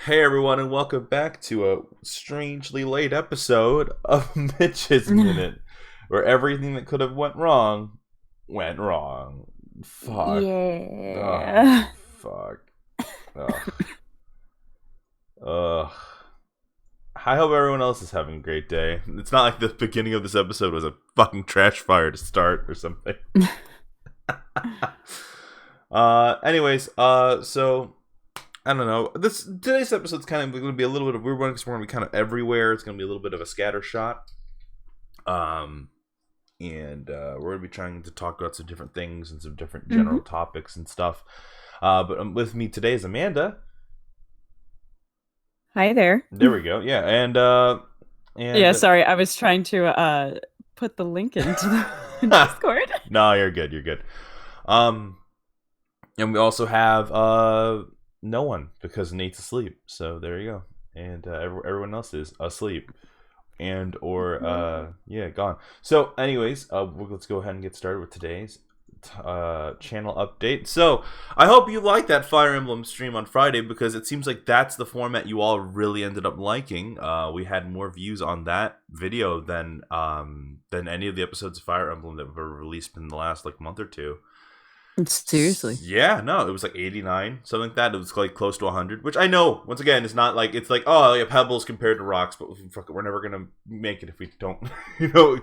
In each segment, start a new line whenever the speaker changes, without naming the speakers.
Hey everyone, and welcome back to a strangely late episode of Mitch's Minute, where everything that could have went wrong. Fuck. Oh,
Yeah.
fuck. Ugh. Ugh. I hope everyone else is having a great day. It's not like the beginning of this episode was a fucking trash fire to start or something. So I don't know. Today's episode's kind of going to be a little bit of a weird one because we're going to be kind of everywhere. It's going to be a little bit of a scatter shot. We're going to be trying to talk about some different things and some different general topics and stuff. But with me today is Amanda.
Hi there.
There we go. Yeah,
Yeah, sorry, I was trying to put the link into the Discord.
No, you're good. You're good. And we also have no one because Nate's asleep. So there you go. And everyone else is asleep and or gone. So anyways, let's go ahead and get started with today's channel update. So I hope you liked that Fire Emblem stream on Friday because it seems like that's the format you all really ended up liking. We had more views on that video than any of the episodes of Fire Emblem that were released in the last month or two.
Seriously.
Yeah, no, it was like 89, something like that. It was like close to 100, which I know, once again, it's not like, it's like, oh, yeah, pebbles compared to rocks, but fuck it, we're never going to make it if we don't,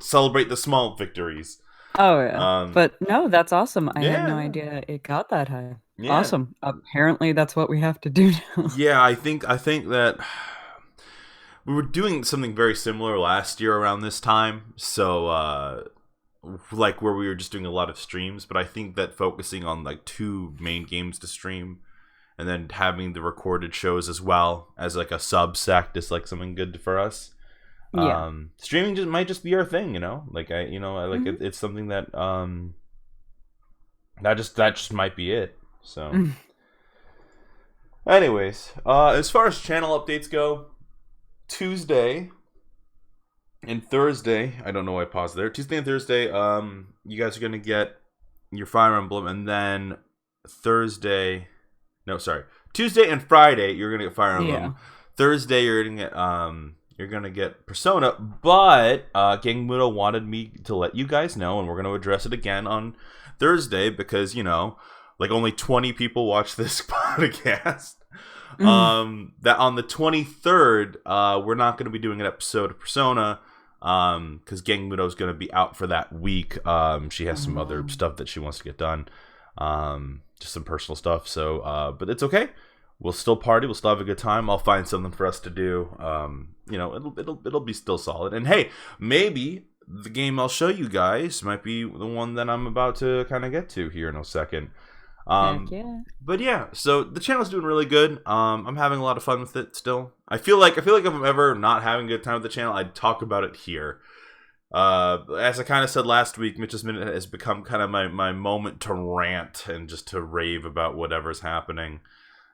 celebrate the small victories.
Oh, yeah. But no, that's awesome. I had no
Yeah.
idea it got that high.
Yeah.
Awesome. Apparently, that's what we have to do now.
Yeah, I think that we were doing something very similar last year around this time, so, where we were just doing a lot of streams, but I think that focusing on two main games to stream and then having the recorded shows as well as a subsect is something good for us.
Yeah.
Streaming might just be our thing, it's something that that just might be it. So anyways, as far as channel updates go, Tuesday and Thursday, I don't know why I paused there. Tuesday and Thursday, you guys are gonna get your Fire Emblem, and then Tuesday and Friday you're gonna get Fire Emblem.
Yeah.
Thursday you're gonna get Persona, but Gang Mudo wanted me to let you guys know, and we're gonna address it again on Thursday because only 20 people watch this podcast. That on the 23rd, we're not going to be doing an episode of Persona, because Gang Mudo is going to be out for that week. She has some other stuff that she wants to get done, just some personal stuff. So, but it's okay. We'll still party. We'll still have a good time. I'll find something for us to do. It'll be still solid. And hey, maybe the game I'll show you guys might be the one that I'm about to kind of get to here in a second.
Heck yeah.
But yeah, so the channel's doing really good. I'm having a lot of fun with it still. I feel like if I'm ever not having a good time with the channel, I'd talk about it here. As I kind of said last week, Mitch's Minute has become kind of my moment to rant and just to rave about whatever's happening.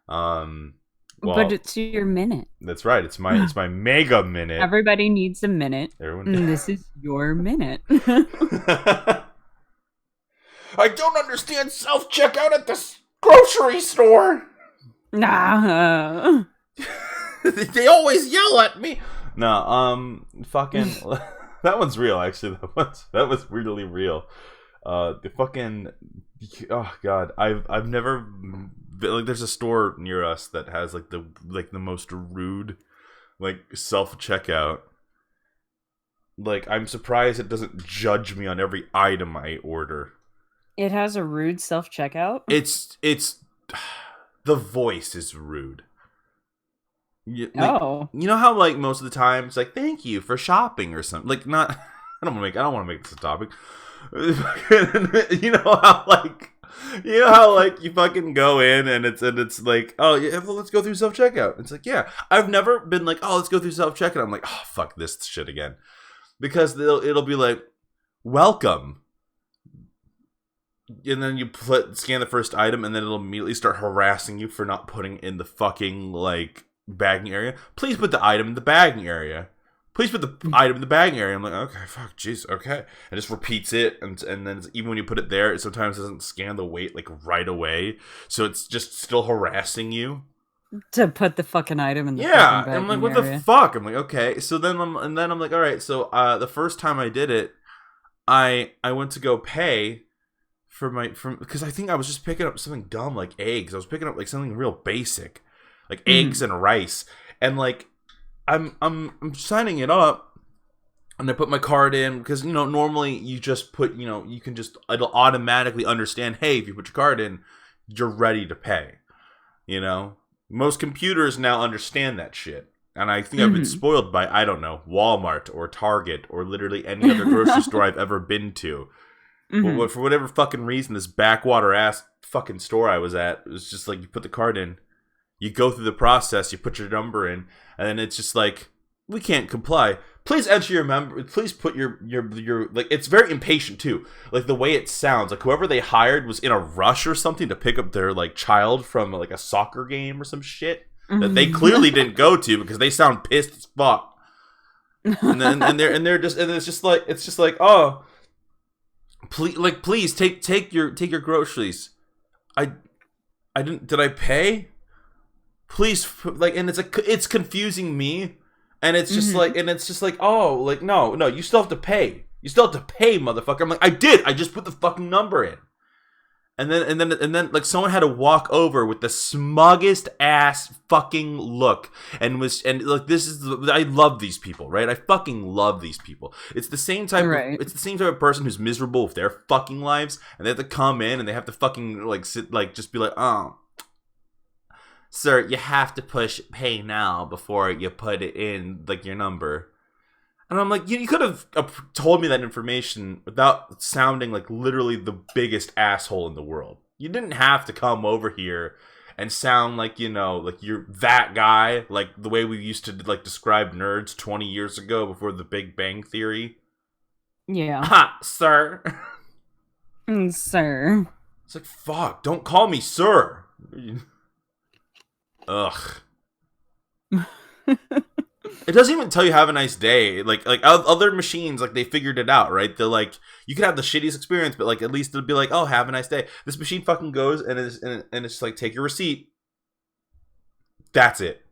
But it's your minute.
That's right. It's my mega minute.
Everybody needs a minute.
Everyone.
This is your minute.
I don't understand self-checkout at the grocery store.
Nah.
They always yell at me. No, fucking that one's real actually. That was really real. The fucking oh god, I've never there's a store near us that has the most rude self-checkout. I'm surprised it doesn't judge me on every item I order.
It has a rude self-checkout?
It's the voice is rude. You know how most of the time it's thank you for shopping or something. Not I don't want to make this a topic. you know how you fucking go in and it's oh yeah, well, let's go through self-checkout. It's yeah, I've never been oh, let's go through self-checkout. I'm oh, fuck this shit again. Because it'll be welcome. And then you scan the first item, and then it'll immediately start harassing you for not putting in the fucking bagging area. Please put the item in the bagging area. Please put the item in the bagging area. I'm okay, fuck, jeez, okay. And just repeats it, and then even when you put it there, it sometimes doesn't scan the weight right away, so it's just still harassing you.
To put the fucking item in the fucking
Yeah,
bagging
I'm like, what the
area.
fuck? I'm like, okay. So then I'm like, all right. So the first time I did it, I went to go pay for because I think I was just picking up something dumb like eggs. I was picking up like something real basic, like eggs and rice, and like I'm signing it up, and I put my card in because normally you just put you can just it'll automatically understand. Hey, if you put your card in, you're ready to pay. Most computers now understand that shit. And I think I've been spoiled by, I don't know, Walmart or Target or literally any other grocery store I've ever been to. But for whatever fucking reason, this backwater ass fucking store I was at, it was just like you put the card in, you go through the process, you put your number in, and then it's just like, we can't comply. Please enter your member. Please put your like. It's very impatient too. Like the way it sounds. Like whoever they hired was in a rush or something to pick up their like child from like a soccer game or some shit that they clearly didn't go to because they sound pissed as fuck. And it's just like oh, please take your groceries. I didn't. Did I pay? Please like, and it's confusing me. And it's just like, oh, like, no, you still have to pay. You still have to pay, motherfucker. I'm like, I did. I just put the fucking number in. And then, like, someone had to walk over with the smuggest ass fucking look, and like, I love these people, right? I fucking love these people. It's the same type of person who's miserable with their fucking lives, and they have to come in and they have to fucking like sit, like, just be like, oh. Sir, you have to push pay now before you put it in, like, your number. And I'm like, you could have told me that information without sounding like literally the biggest asshole in the world. You didn't have to come over here and sound like, like you're that guy, like the way we used to like describe nerds 20 years ago before the Big Bang Theory.
Yeah.
Ha, sir.
Sir.
It's like, fuck, don't call me sir. Ugh. It doesn't even tell you have a nice day. Like other machines, like they figured it out, right? They're like, you could have the shittiest experience, but like at least it'll be like, oh, have a nice day. This machine fucking goes and it's like, take your receipt. That's it.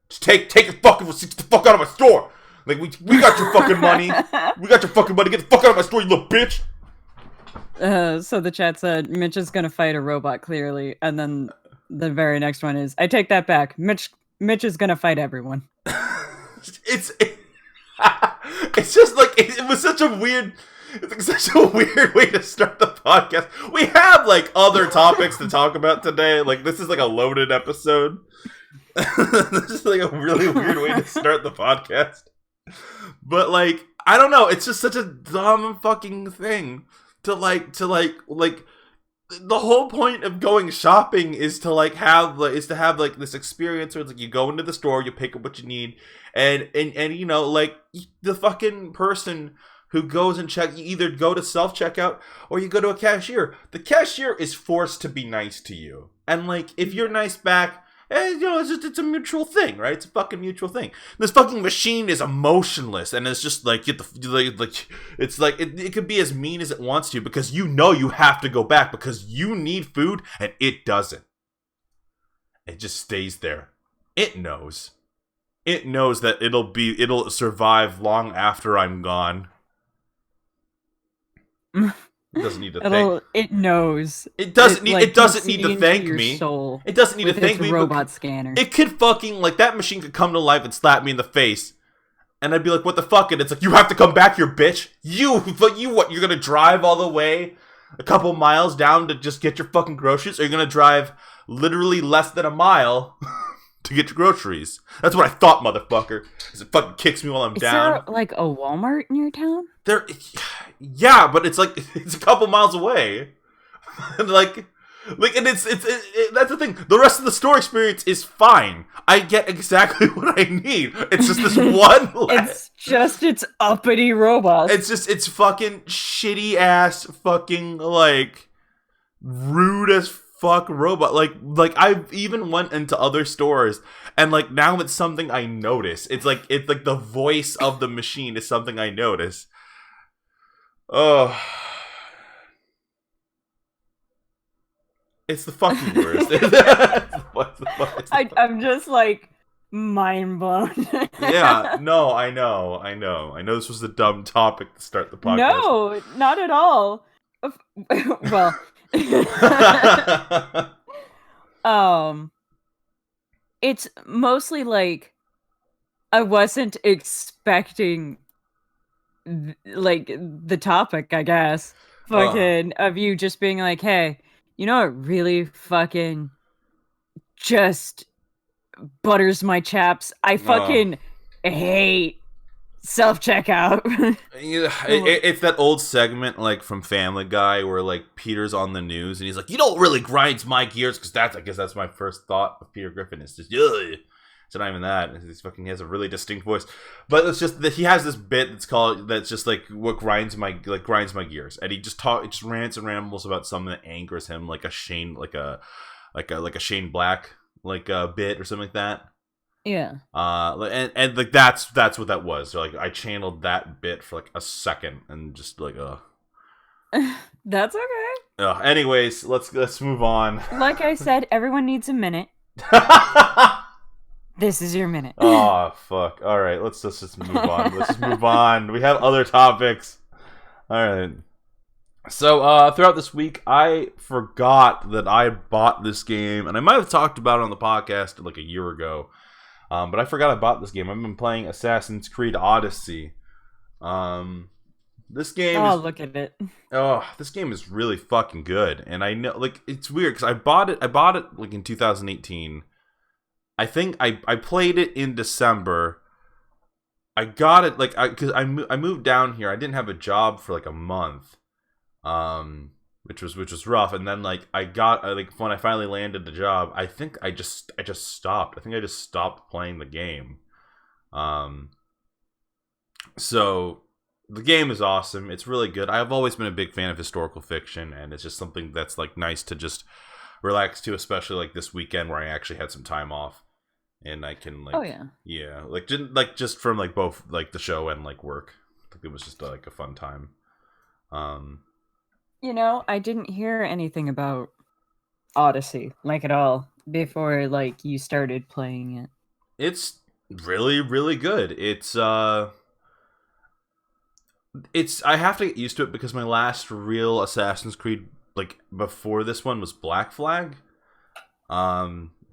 Just take your fucking receipt. Get the fuck out of my store. Like we got your fucking money. We got your fucking money. Get the fuck out of my store, you little bitch.
So the chat said Mitch is gonna fight a robot, clearly, and then the very next one is, I take that back. Mitch is gonna fight everyone.
It's just like it was such a weird way to start the podcast. We have like other topics to talk about today. Like this is like a loaded episode. This is like a really weird way to start the podcast. But like, I don't know, it's just such a dumb fucking thing to the whole point of going shopping is to have this experience where it's like you go into the store, you pick up what you need, and like the fucking person who goes and you either go to self-checkout or you go to a cashier. The cashier is forced to be nice to you, and like if you're nice back, it's a mutual thing, right? It's a fucking mutual thing. This fucking machine is emotionless, and it's just like it's like it could be as mean as it wants to because you have to go back because you need food and it doesn't. It just stays there. It knows that it'll survive long after I'm gone. It doesn't need to thank.
It knows.
It doesn't need to thank me. It doesn't need to thank me.
Robot scanner.
It could fucking that machine could come to life and slap me in the face, and I'd be like, "What the fuck?" And it's like, "You have to come back here, bitch. You what? You're gonna drive all the way a couple miles down to just get your fucking groceries, or you're gonna drive literally less than a mile to get your groceries?" That's what I thought, motherfucker. Because it fucking kicks me while I'm down.
Is there like a Walmart in your town?
Yeah, but it's like it's a couple miles away, and and it's that's the thing. The rest of the store experience is fine. I get exactly what I need. It's just this one.
It's uppity robots.
It's fucking shitty ass fucking rude as fuck robot. Like I've even went into other stores and now it's something I notice. It's like the voice of the machine is something I notice. Oh, it's the fucking worst.
I'm just like mind blown.
Yeah, no, I know. This was a dumb topic to start the podcast.
No, not at all. Well, it's mostly like I wasn't expecting like the topic, I guess. Fucking of you just being like, hey, you know what really fucking just butters my chaps? I fucking hate self-checkout.
It's that old segment like from Family Guy where like Peter's on the news and he's like, you know what really grinds my gears? Because I guess that's my first thought of Peter Griffin. It's just, ugh. It's not even that. He has a really distinct voice, but it's just that he has this bit that's just like what grinds my gears, and he just rants and rambles about something that angers him, like a Shane Shane Black bit or something like that.
Yeah.
And like that's what that was. So, like I channeled that bit for like a second and just like
That's okay.
Anyways, let's move on.
Like I said, everyone needs a minute. This is your minute.
Oh, fuck. All right, let's just move on. We have other topics. All right. So, throughout this week, I forgot that I bought this game, and I might have talked about it on the podcast like a year ago, but I forgot I bought this game. I've been playing Assassin's Creed Odyssey. This game
look at it.
Oh, this game is really fucking good, and I know, like, it's weird, because I bought it, like, in 2018. I think I played it in December. I got it because I moved down here. I didn't have a job for like a month, which was rough. And then like I got when I finally landed the job, I think I just stopped. I think I just stopped playing the game. So the game is awesome. It's really good. I've always been a big fan of historical fiction, and it's just something that's like nice to just relax to, especially like this weekend where I actually had some time off. And I can just from like both like the show and like work. I think it was just like a fun time.
I didn't hear anything about Odyssey like at all before like you started playing it.
It's really, really good. It's I have to get used to it because my last real Assassin's Creed like before this one was Black Flag.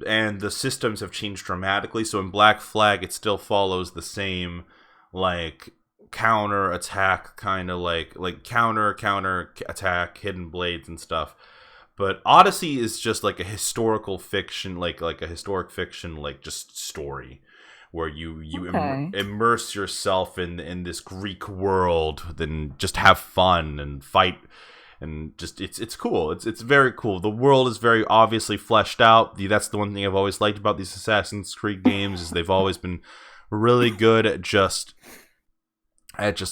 And the systems have changed dramatically. So in Black Flag, it still follows the same, like, counter attack kind of like counter attack, hidden blades and stuff. But Odyssey is just like a historical fiction, like a historic fiction, like just story where you immerse yourself in this Greek world, then just have fun and fight. And just it's cool. It's very cool. The world is very obviously fleshed out. That's the one thing I've always liked about these Assassin's Creed games is they've always been really good at just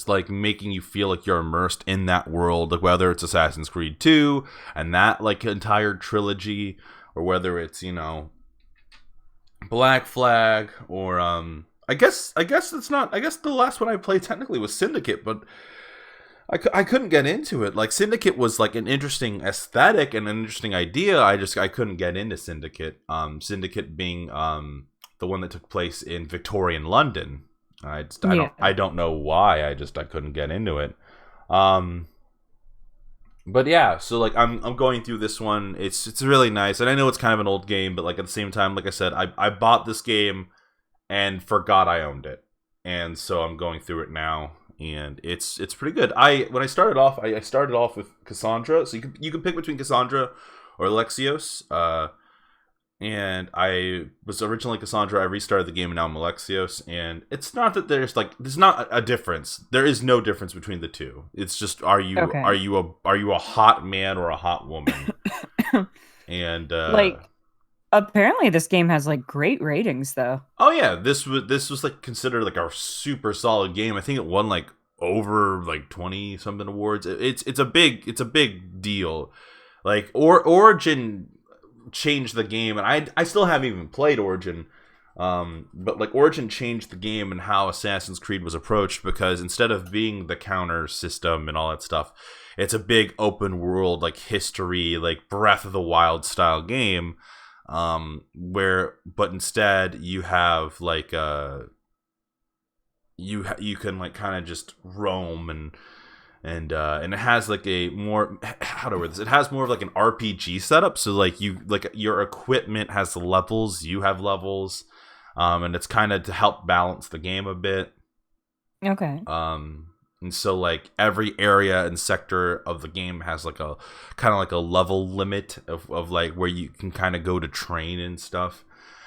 like making you feel like you're immersed in that world. Like whether it's Assassin's Creed 2 and that like entire trilogy, or whether it's Black Flag, or I guess it's not. I guess the last one I played technically was Syndicate, but I couldn't get into it. Like Syndicate was like an interesting aesthetic and an interesting idea. I couldn't get into Syndicate. Syndicate being the one that took place in Victorian London. I don't know why. I couldn't get into it. But yeah, so like I'm going through this one. It's really nice, and I know it's kind of an old game, but like at the same time, like I said, I bought this game and forgot I owned it, and so I'm going through it now. And it's pretty good. When I started off, I started off with Cassandra. So you can pick between Cassandra or Alexios. And I was originally Cassandra. I restarted the game, and now I'm Alexios. And it's not that there's not a difference. There is no difference between the two. It's just are you a hot man or a hot woman? And
apparently this game has like great ratings though.
Oh yeah, this was like considered like a super solid game. I think it won like over like 20 something awards. It's a big deal. Like Origin changed the game, and I still haven't even played Origin. But like Origin changed the game and how Assassin's Creed was approached, because instead of being the counter system and all that stuff, it's a big open world like history, like Breath of the Wild style game. but instead you have like you can like kind of just roam and it has like a more, how do I word this? It has more of like an RPG setup. So like your equipment has levels, you have levels, and it's kind of to help balance the game a bit.
Okay.
And so like every area and sector of the game has like a kind of like a level limit of like where you can kind of go to train and stuff.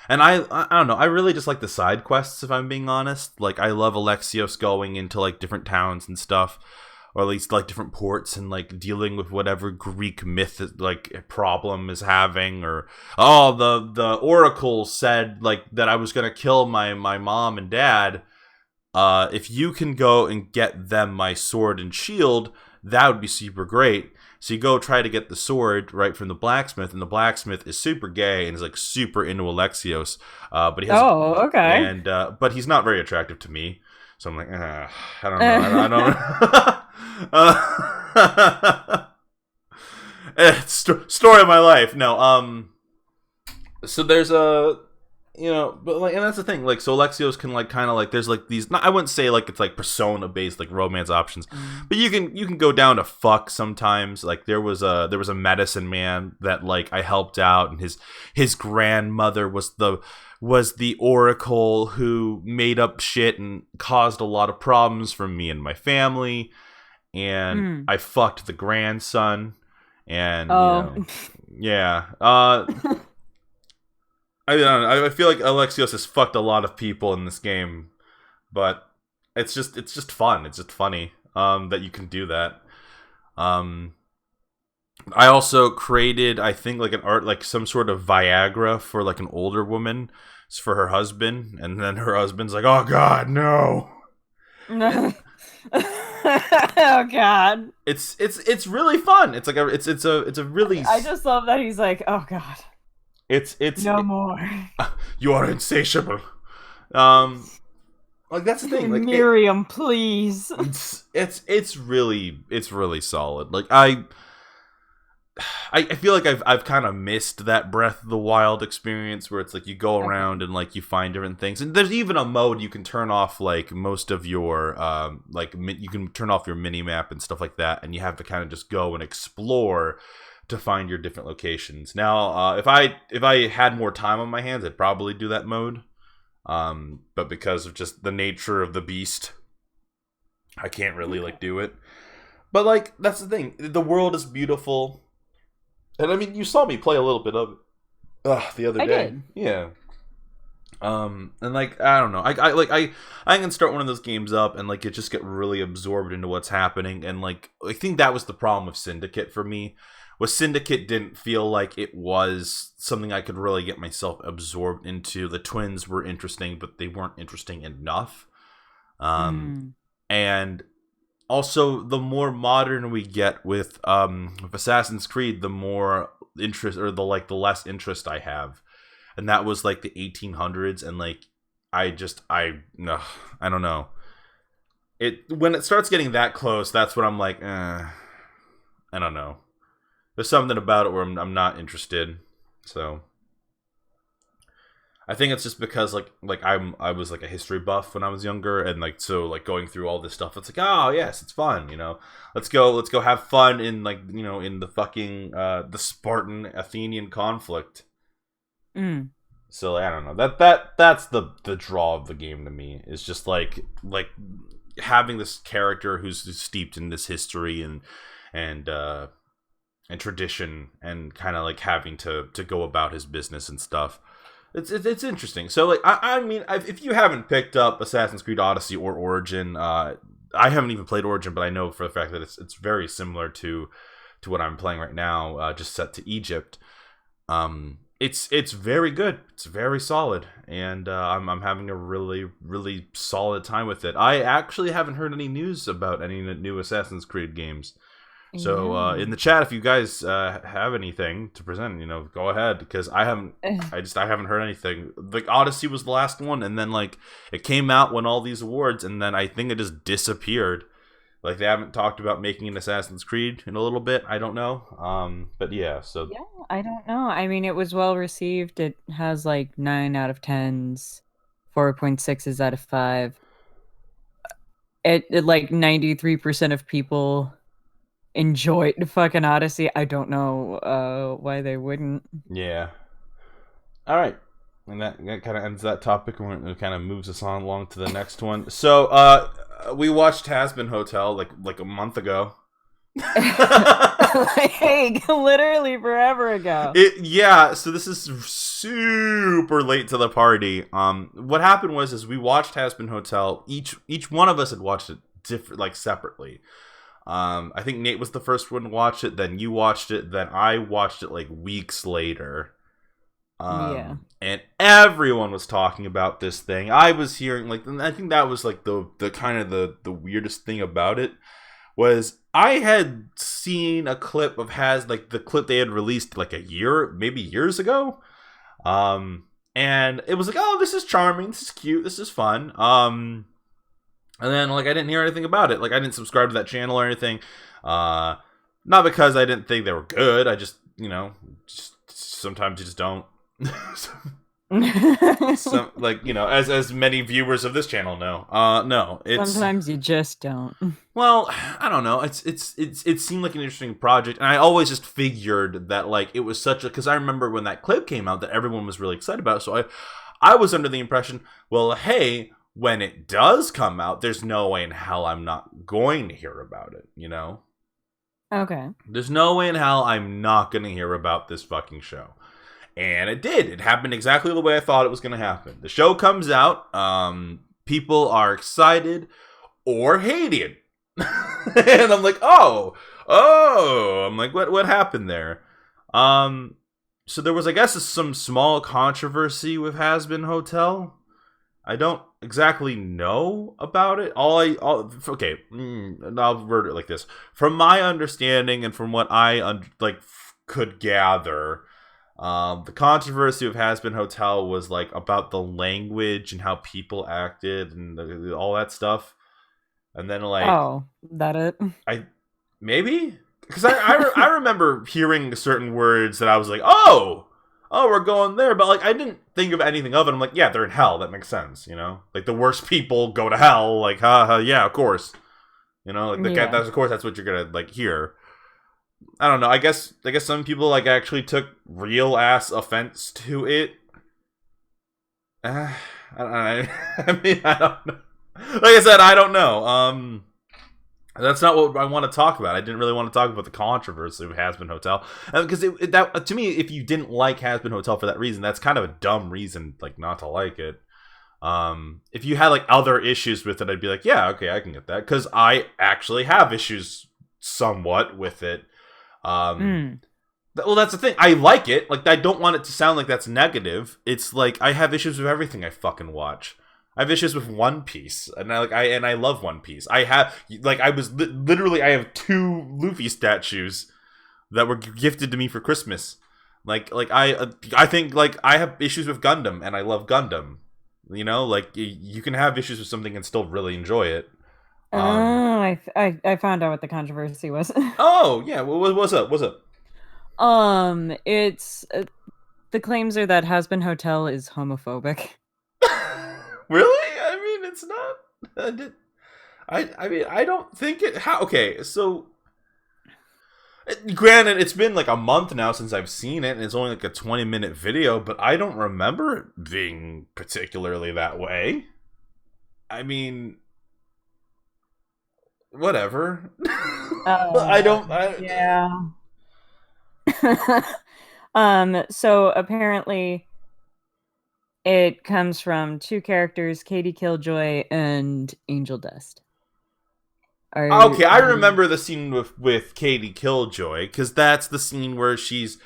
And I don't know, I really just like the side quests, if I'm being honest. Like I love Alexios going into like different towns and stuff, or at least like different ports, and like dealing with whatever Greek myth like problem is having, or the oracle said like that I was gonna kill my mom and dad. If you can go and get them my sword and shield, that would be super great. So you go try to get the sword right from the blacksmith, and the blacksmith is super gay and is like super into Alexios. But he has
okay.
but he's not very attractive to me. So I'm like, I don't know. I don't. Story of my life. No. So there's a. But like, and that's the thing. Like, so Alexios can like kind of like there's like these. I wouldn't say like it's like persona based like romance options, but you can go down to fuck sometimes. Like there was a medicine man that like I helped out, and his grandmother was the oracle who made up shit and caused a lot of problems for me and my family, and I fucked the grandson, and yeah. I don't know. I feel like Alexios has fucked a lot of people in this game, but it's just fun. It's just funny that you can do that. I also created, I think, like some sort of Viagra for like an older woman for her husband, and then her husband's like, "Oh God, no."
Oh God.
It's really fun. It's like it's a really.
I just love that he's like, "Oh God."
It's
no more.
You are insatiable. Like that's the thing. Like
Miriam, please.
It's really solid. Like I feel like I've kind of missed that Breath of the Wild experience where it's like you go around and like you find different things, and there's even a mode you can turn off like most of your you can turn off your mini map and stuff like that, and you have to kind of just go and explore to find your different locations. Now, if I had more time on my hands, I'd probably do that mode. But because of just the nature of the beast, I can't really like do it. But like that's the thing. The world is beautiful, and I mean, you saw me play a little bit of it the other day.
Did.
Yeah. And like I don't know, I can start one of those games up and like it just get really absorbed into what's happening, and like I think that was the problem with Syndicate for me. Syndicate didn't feel like it was something I could really get myself absorbed into. The twins were interesting, but they weren't interesting enough. And also, the more modern we get with Assassin's Creed, the more interest, or the less interest I have. And that was like the 1800s, and like I don't know. When it starts getting that close, that's when I'm like, I don't know. There's something about it where I'm not interested. So I think it's just because I was like a history buff when I was younger, and like so like going through all this stuff, it's like, oh yes, it's fun, let's go have fun in like in the fucking the Spartan Athenian conflict. So I don't know, that's the draw of the game to me, is just like having this character who's steeped in this history and tradition, and kind of like having to go about his business and stuff. It's interesting. So like I mean, if you haven't picked up Assassin's Creed Odyssey or Origin, I haven't even played Origin, but I know for the fact that it's very similar to what I'm playing right now, just set to Egypt. It's very good. It's very solid, and I'm having a really, really solid time with it. I actually haven't heard any news about any new Assassin's Creed games. So in the chat, if you guys have anything to present, go ahead, because I haven't heard anything. Like Odyssey was the last one, and then like it came out, won all these awards, and then I think it just disappeared. Like they haven't talked about making an Assassin's Creed in a little bit. I don't know. But yeah, so
Yeah, I don't know. I mean, it was well received. It has like 9 out of 10s, 4.6s out of 5. It like 93% of people enjoyed fucking Odyssey. I don't know why they wouldn't.
yeah. All right. And that kind of ends that topic, and it kind of moves us on along to the next one. So, we watched Hazbin Hotel like a month ago.
Like literally forever ago.
So this is super late to the party. What happened was we watched Hazbin Hotel. Each one of us had watched it separately. I think Nate was the first one to watch it, then you watched it, then I watched it like weeks later.
Yeah.
And everyone was talking about this thing. I was hearing I think that was like the kind of the weirdest thing about it was I had seen a clip of the clip they had released like maybe years ago. And it was like, oh, this is charming, this is cute, this is fun. And then I didn't hear anything about it. Like I didn't subscribe to that channel or anything. Not because I didn't think they were good. I just, just sometimes you just don't. As many viewers of this channel know. No, it's
sometimes you just don't.
Well, I don't know. It seemed like an interesting project, and I always just figured that it was because I remember when that clip came out that everyone was really excited about it. So I was under the impression, well, hey, when it does come out, there's no way in hell I'm not going to hear about it.
Okay.
There's no way in hell I'm not going to hear about this fucking show. And it did. It happened exactly the way I thought it was going to happen. The show comes out. People are excited or hated. And I'm like, oh. I'm like, what happened there? So there was, I guess, some small controversy with Hazbin Hotel. I don't exactly know about it. I'll word it like this. From my understanding and from what I could gather, the controversy of Hazbin Hotel was about the language and how people acted and all that stuff. And then
that it?
Maybe because I remember hearing certain words that I was like, oh, we're going there, but I didn't think of anything of it. I'm like, yeah, they're in hell. That makes sense, the worst people go to hell. Yeah, of course, that's of course that's what you're gonna hear. I don't know. I guess some people actually took real ass offense to it. I don't know. Like I said, I don't know. That's not what I want to talk about. I didn't really want to talk about the controversy of Hazbin Hotel, because that to me, if you didn't like Hazbin Hotel for that reason, that's kind of a dumb reason not to like it. If you had other issues with it, I'd be like, yeah, okay, I can get that, because I actually have issues somewhat with it. Well, that's the thing. I like it. I don't want it to sound like that's negative. It's I have issues with everything I fucking watch. I have issues with One Piece, and I love One Piece. I have I have 2 Luffy statues that were gifted to me for Christmas. I think I have issues with Gundam, and I love Gundam. You can have issues with something and still really enjoy it.
I found out what the controversy was.
Oh yeah, what's up? What's up?
It's the claims are that Hazbin Hotel is homophobic.
Really? I mean, it's not. I mean, I don't think it. Okay, so granted, it's been a month now since I've seen it, and it's only a 20-minute video, but I don't remember it being particularly that way. I mean, whatever.
Yeah. So apparently it comes from 2 characters, Katie Killjoy and Angel Dust.
Okay, I remember the scene with Katie Killjoy, because that's the scene where she's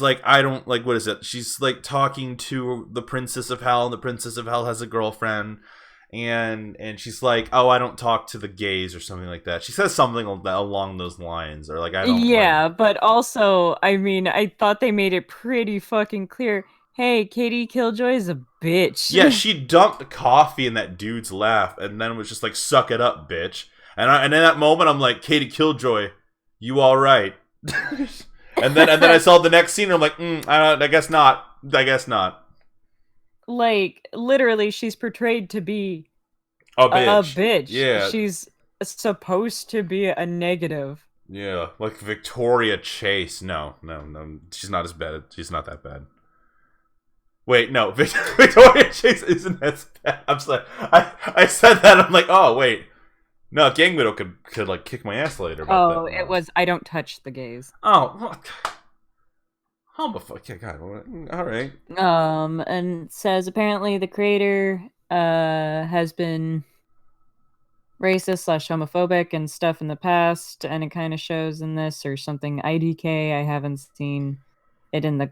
I don't what is it? She's talking to the Princess of Hell, and the Princess of Hell has a girlfriend, and she's oh, I don't talk to the gays or something like that. She says something along those lines, or I don't.
Yeah, but also, I mean, I thought they made it pretty fucking clear. Hey, Katie Killjoy is a bitch.
Yeah, she dumped coffee in that dude's lap, and then was just suck it up, bitch. And in that moment, I'm like, Katie Killjoy, you all right? and then I saw the next scene, and I'm like, I guess not. I guess not.
Like, literally, she's portrayed to be
A
a
bitch.
bitch.
Yeah.
She's supposed to be a negative.
Yeah, like Victoria Chase. No. She's not as bad. She's not that bad. Wait, no. Victoria Chase isn't as bad. I'm sorry. I said that. I'm like, oh, wait. No, Gang Widow could like kick my ass later. About that.
It was I don't touch the gays.
Oh, what? Homophobe. Yeah, God. All right.
And it says apparently the creator has been racist / homophobic and stuff in the past, and it kind of shows in this or something. IDK, I haven't seen it in the.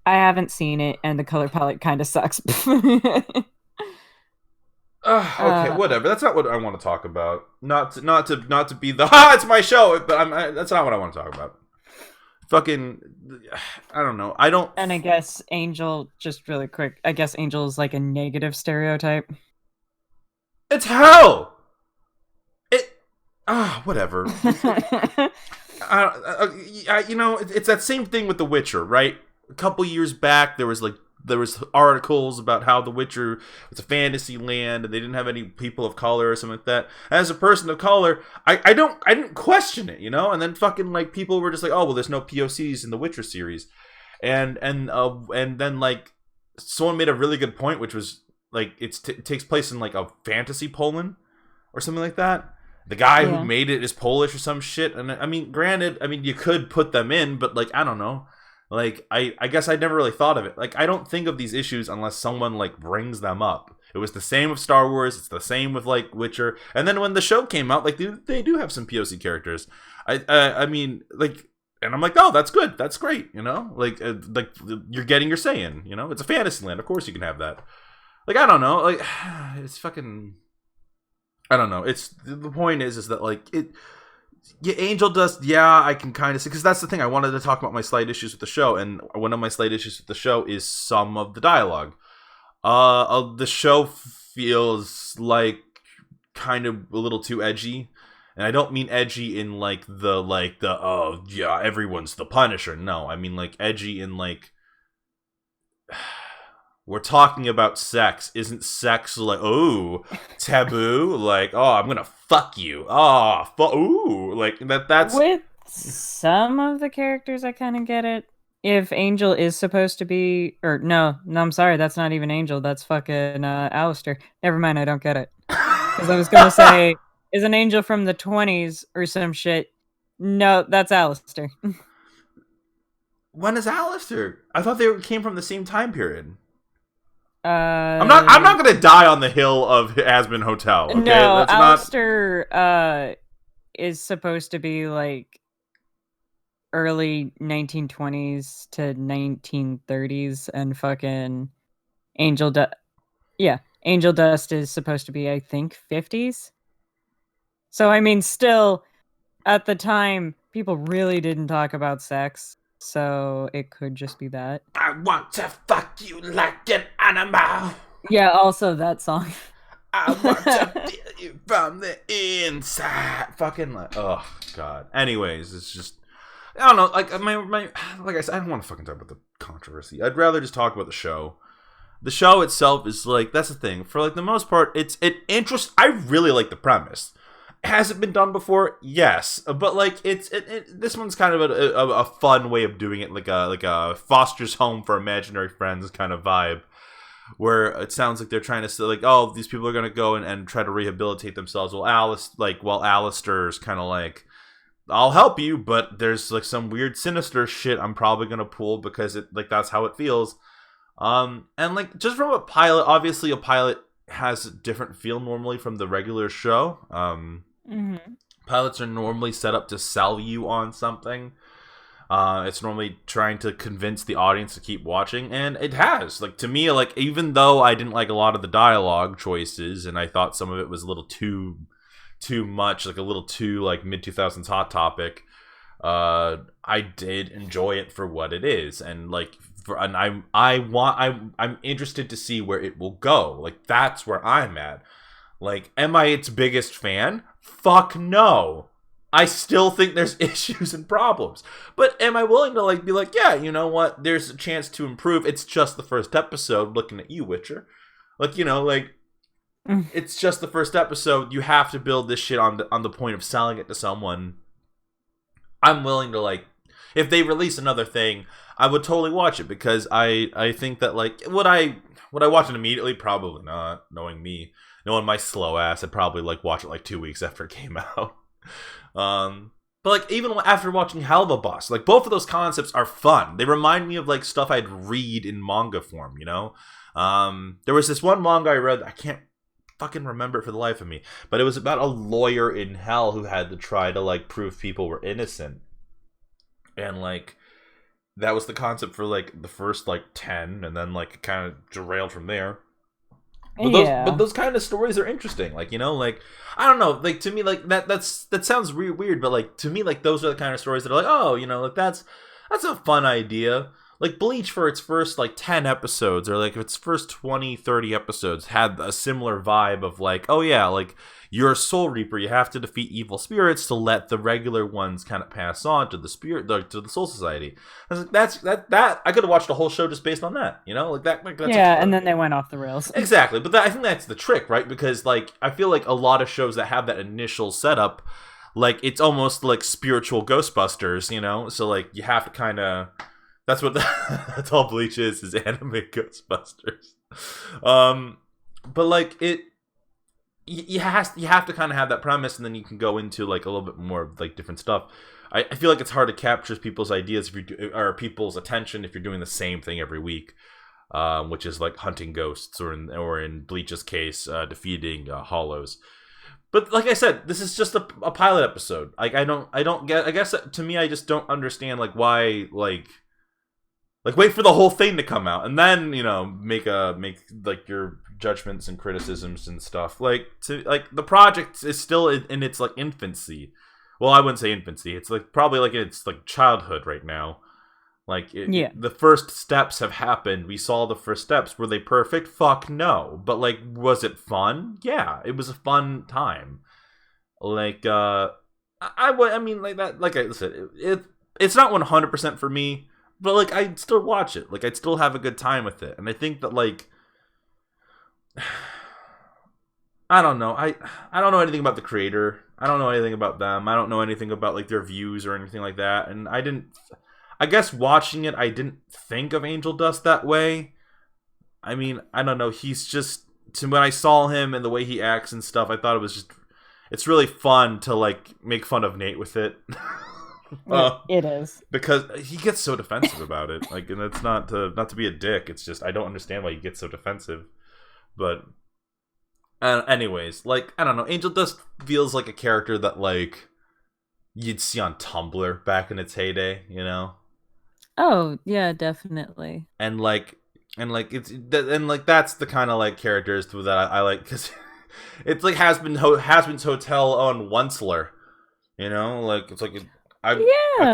I haven't seen it, and the color palette kind of sucks.
Okay, whatever. That's not what I want to talk about. Not to be the it's my show, but that's not what I want to talk about. Fucking, I don't know. I don't.
And I guess Angel, just really quick. I guess Angel is like a negative stereotype.
It's hell. Whatever. It's that same thing with The Witcher, right? A couple years back, there was articles about how The Witcher was a fantasy land and they didn't have any people of color or something like that. As a person of color, I didn't question it, and then fucking like people were just like, oh well, there's no POCs in the Witcher series, and then like someone made a really good point, which was like it takes place in like a fantasy Poland or something like that. The guy who made it is Polish or some shit, and I mean, granted, you could put them in, but like I don't know. Like, I guess I never really thought of it. Like, I don't think of these issues unless someone, like, brings them up. It was the same with Star Wars. It's the same with, like, Witcher. And then when the show came out, like, they do have some POC characters. I mean, like, and I'm like, oh, that's good. That's great, Like, you're getting your say in, It's a fantasy land. Of course you can have that. Like, I don't know. Like, it's fucking... I don't know. It's... The point is that, like, it... Yeah, Angel Dust, I can kind of see, because that's the thing. I wanted to talk about my slight issues with the show, and one of my slight issues with the show is some of the dialogue. The show feels like kind of a little too edgy, and I don't mean edgy in like the everyone's the Punisher. No, I mean like edgy in like we're talking about sex. Isn't sex like, oh, taboo? Like, oh, I'm gonna fuck you. Oh, ooh. Like, that's...
With some of the characters, I kind of get it. If Angel is supposed to be... Or, no, I'm sorry, that's not even Angel. That's fucking Alistair. Never mind, I don't get it. Because I was gonna say, is an Angel from the 20s or some shit? No, that's Alistair.
When is Alistair? I thought they came from the same time period. I'm not gonna die on the hill of Hazbin Hotel. Okay?
No, Alistair is supposed to be like early 1920s to 1930s, and fucking Angel Dust is supposed to be, I think, 50s. So I mean, still at the time, people really didn't talk about sex. So it could just be that.
I want to fuck you like an animal.
Yeah, also that song.
I want to feel you from the inside. Fucking like, oh god. Anyways, it's just, I don't know. Like like I said, I don't want to fucking talk about the controversy. I'd rather just talk about the show. The show itself is like, that's the thing. For like the most part, I really like the premise. Has it been done before? Yes, but like this one's kind of a fun way of doing it, like a foster's home for imaginary friends kind of vibe, where it sounds like they're trying to say like, oh, these people are gonna go and try to rehabilitate themselves. While Alistair's kind of like, I'll help you, but there's like some weird sinister shit I'm probably gonna pull because it like that's how it feels. And like just from a pilot, obviously a pilot has a different feel normally from the regular show. Pilots are normally set up to sell you on something. It's normally trying to convince the audience to keep watching, and it has. Like, to me, like, even though I didn't like a lot of the dialogue choices, and I thought some of it was a little too much, like a little too like mid-2000s Hot Topic, I did enjoy it for what it is, and like, I'm interested to see where it will go. Like, that's where I'm at. Like, am I its biggest fan? Fuck no. I still think there's issues and problems. But am I willing to like be like, yeah, you know what? There's a chance to improve. It's just the first episode. Looking at you, Witcher. Like, you know, like it's just the first episode. You have to build this shit on the point of selling it to someone. I'm willing to like, if they release another thing, I would totally watch it because I think that like would I watch it immediately? Probably not. Knowing my slow ass, I'd probably like watch it like 2 weeks after it came out. But like even after watching Halva Boss, like both of those concepts are fun. They remind me of like stuff I'd read in manga form, you know? There was this one manga I read, I can't fucking remember it for the life of me, but it was about a lawyer in hell who had to try to like prove people were innocent. And like that was the concept for like the first like 10, and then like it kind of derailed from there. But those kind of stories are interesting. Like, you know, like I don't know, like to me like that sounds weird, but like to me like those are the kind of stories that are like, oh, you know, like that's a fun idea. Like Bleach for its first like 10 episodes or like its first 20, 30 episodes had a similar vibe of like, oh yeah, like you're a soul reaper, you have to defeat evil spirits to let the regular ones kind of pass on to the spirit, to the soul society. I was like, that I could have watched a whole show just based on that, you know, like that. Like, that's
and then they went off the rails.
Exactly, but I think that's the trick, right? Because like I feel like a lot of shows that have that initial setup, like it's almost like spiritual Ghostbusters, you know. So like you have to kind of. That's what that's all Bleach is anime Ghostbusters. But like it. You have to kind of have that premise, and then you can go into like a little bit more of like different stuff. I feel like it's hard to capture people's ideas or people's attention if you're doing the same thing every week, which is like hunting ghosts, or in Bleach's case, defeating hollows. But like I said, this is just a pilot episode. Like I don't get. I guess to me, I just don't understand like why like wait for the whole thing to come out and then, you know, make like your judgments and criticisms and stuff. Like the project is still in its like infancy. Well, I wouldn't say infancy. It's like probably like it's like childhood right now. Like the first steps have happened. We saw the first steps. Were they perfect? Fuck no. But like, was it fun? Yeah, it was a fun time. Like I mean like that. Like I said, it's not 100% for me. But, like, I'd still watch it. Like, I'd still have a good time with it. And I think that, like... I don't know. I don't know anything about the creator. I don't know anything about them. I don't know anything about, like, their views or anything like that. And I didn't... I guess watching it, I didn't think of Angel Dust that way. I mean, I don't know. He's just... When I saw him and the way he acts and stuff, I thought it was just... It's really fun to, like, make fun of Nate with it.
It is
because he gets so defensive about it. Like, and it's not to be a dick. It's just I don't understand why he gets so defensive. But, anyways, like I don't know. Angel Dust feels like a character that like you'd see on Tumblr back in its heyday. You know?
Oh yeah, definitely.
And that's the kind of like characters that I like because it's like Hazbin's Hotel on Onceler. You know, like it's like. I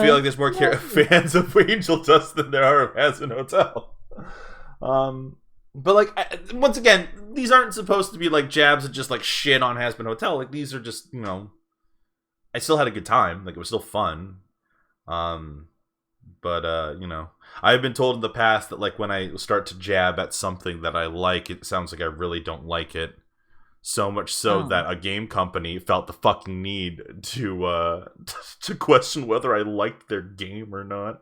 feel like there's more fans of Angel Dust than there are of Hazbin Hotel. But like once again, these aren't supposed to be like jabs that just like shit on Hazbin Hotel. Like these are just, you know, I still had a good time. Like it was still fun. But you know, I've been told in the past that like when I start to jab at something that I like, it sounds like I really don't like it. So much so that a game company felt the fucking need to question whether I liked their game or not.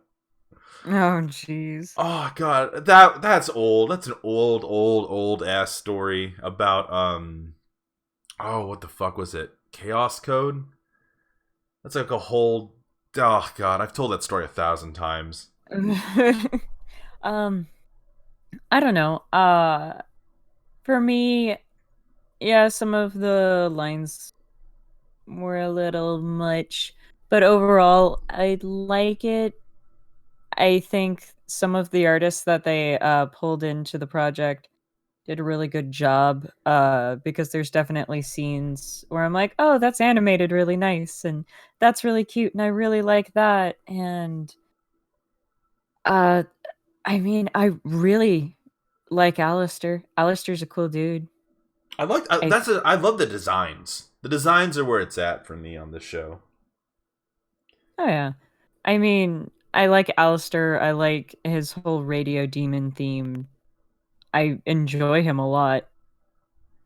Oh jeez.
Oh god, that's old. That's an old ass story about what the fuck was it? Chaos Code? That's like a whole oh god, I've told that story 1,000 times.
I don't know. For me, yeah, some of the lines were a little much, but overall, I like it. I think some of the artists that they pulled into the project did a really good job, because there's definitely scenes where I'm like, oh, that's animated really nice, and that's really cute, and I really like that. And I mean, I really like Alistair. Alistair's a cool dude.
I love the designs. The designs are where it's at for me on this show.
Oh yeah. I mean, I like Alistair. I like his whole radio demon theme. I enjoy him a lot.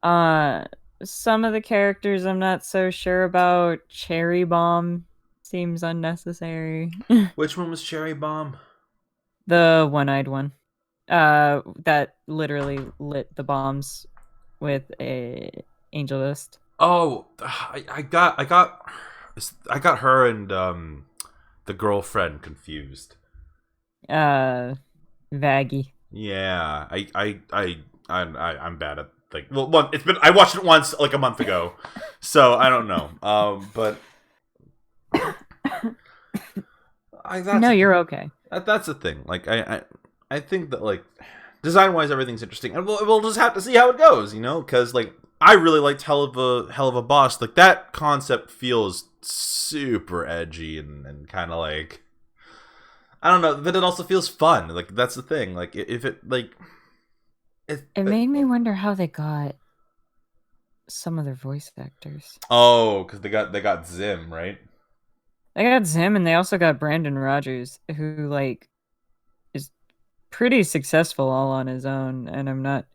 Uh some of the characters I'm not so sure about. Cherry Bomb seems unnecessary.
Which one was Cherry Bomb?
The one-eyed one. That literally lit the bombs with a angel dust.
Oh, I got her and the girlfriend confused.
Vaggie.
Yeah, I'm bad at like. Well, I watched it once like a month ago, so I don't know. But
No, you're okay.
That's the thing. Like I think that like design wise everything's interesting, and we'll just have to see how it goes, you know, because like I really liked Hell of a Boss. Like that concept feels super edgy and kind of like I don't know, but it also feels fun. Like that's the thing. Like if it like
it made me wonder how they got some of their voice actors.
Oh, because they got Zim, right?
They got Zim, and they also got Brandon Rogers, who like is pretty successful all on his own, and I'm not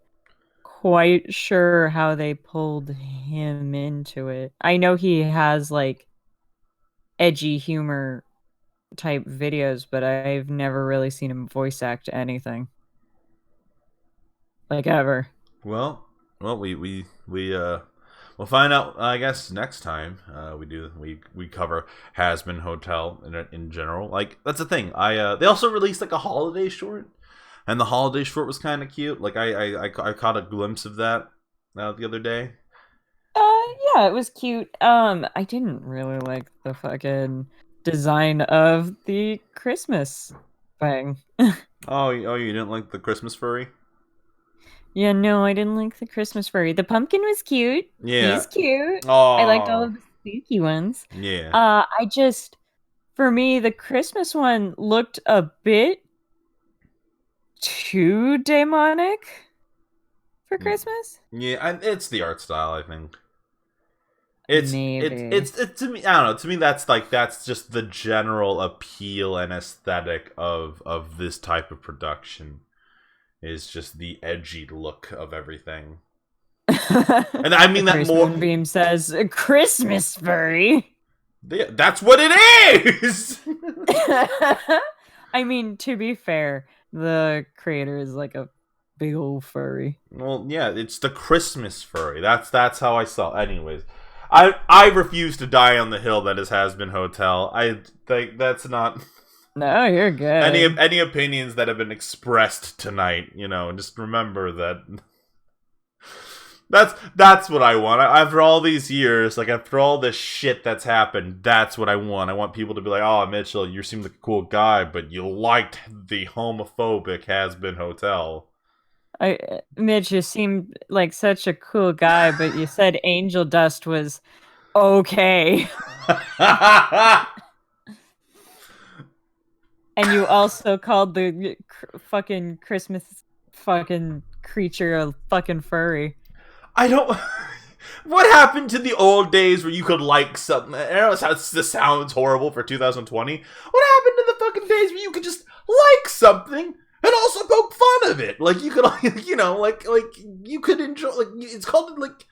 quite sure how they pulled him into it. I know he has like edgy humor type videos, but I've never really seen him voice act anything. Like ever.
Well, we'll find out. I guess next time we cover Hazbin Hotel in general. Like that's the thing. They also released like a holiday short, and the holiday short was kind of cute. Like I caught a glimpse of that the other day.
Yeah, it was cute. I didn't really like the fucking design of the Christmas thing.
Oh, you didn't like the Christmas furry?
Yeah, no, I didn't like the Christmas furry. The pumpkin was cute.
Yeah.
He's cute.
Oh.
I liked all of the spooky ones.
Yeah.
For me, the Christmas one looked a bit too demonic for Christmas.
Yeah, it's the art style, I think. It's to me, I don't know. To me, that's just the general appeal and aesthetic of this type of production. Is just the edgy look of everything. And I mean that more.
Moonbeam says Christmas furry.
Yeah, that's what it is.
I mean, to be fair, the creator is like a big old furry.
Well, yeah, it's the Christmas furry. That's how I saw. Anyways, I refuse to die on the hill that is Hazbin Hotel. I think that's not.
No, you're good.
Any opinions that have been expressed tonight, you know, just remember that that's what I want. After all these years, like after all this shit that's happened, that's what I want. I want people to be like, "Oh, Mitchell, you seem like a cool guy, but you liked the homophobic Hazbin Hotel."
Mitch, you seemed like such a cool guy, but you said angel dust was okay. And you also called the fucking Christmas fucking creature a fucking furry.
I don't... What happened to the old days where you could like something? I know this sounds horrible for 2020. What happened to the fucking days where you could just like something and also poke fun of it? Like, you could, you know, like you could enjoy... Like, it's called, like...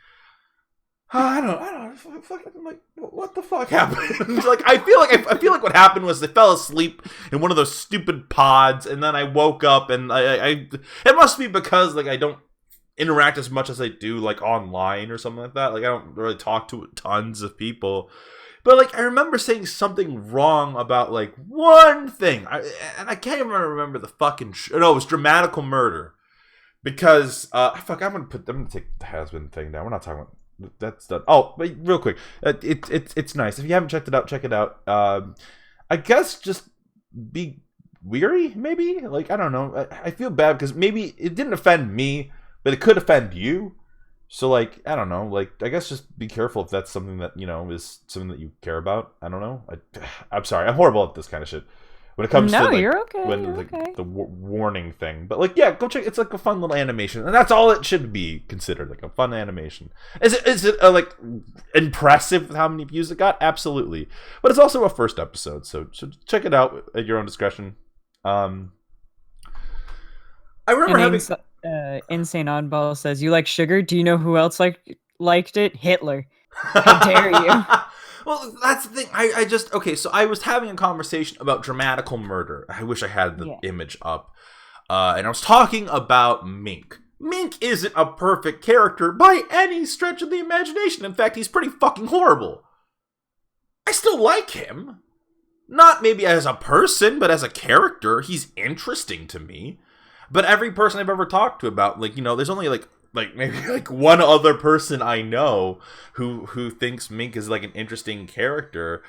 I don't fucking like what the fuck happened? Like I feel like what happened was they fell asleep in one of those stupid pods, and then I woke up, and I it must be because like I don't interact as much as I do like online or something like that. Like I don't really talk to tons of people, but like I remember saying something wrong about like one thing, and I can't even remember the fucking. No, it was Dramatical Murder, because I'm gonna take the Hazbin thing down. We're not talking about. That's done. Oh, but real quick, it's nice. If you haven't checked it out, check it out. I guess just be weary, maybe. Like I don't know. I feel bad because maybe it didn't offend me, but it could offend you. So like I don't know. Like I guess just be careful if that's something that you know is something that you care about. I don't know. I'm sorry. I'm horrible at this kind of shit. when it comes
No,
to like
you're okay.
when
You're
like
okay.
the warning thing. But like, yeah, go check. It's like a fun little animation, and that's all it should be considered, like a fun animation. Is it like impressive how many views it got? Absolutely, but it's also a first episode, so check it out at your own discretion. I remember having.
Insane Oddball says, "You like sugar? Do you know who else liked it? Hitler. How dare you?"
Well, that's the thing. I just okay. So I was having a conversation about dramatical murder. I wish I had the image up. And I was talking about Mink. Mink isn't a perfect character by any stretch of the imagination. In fact, he's pretty fucking horrible. I still like him. Not maybe as a person, but as a character, he's interesting to me. But every person I've ever talked to about, like, you know, there's only like maybe like one other person I know who thinks Mink is like an interesting character,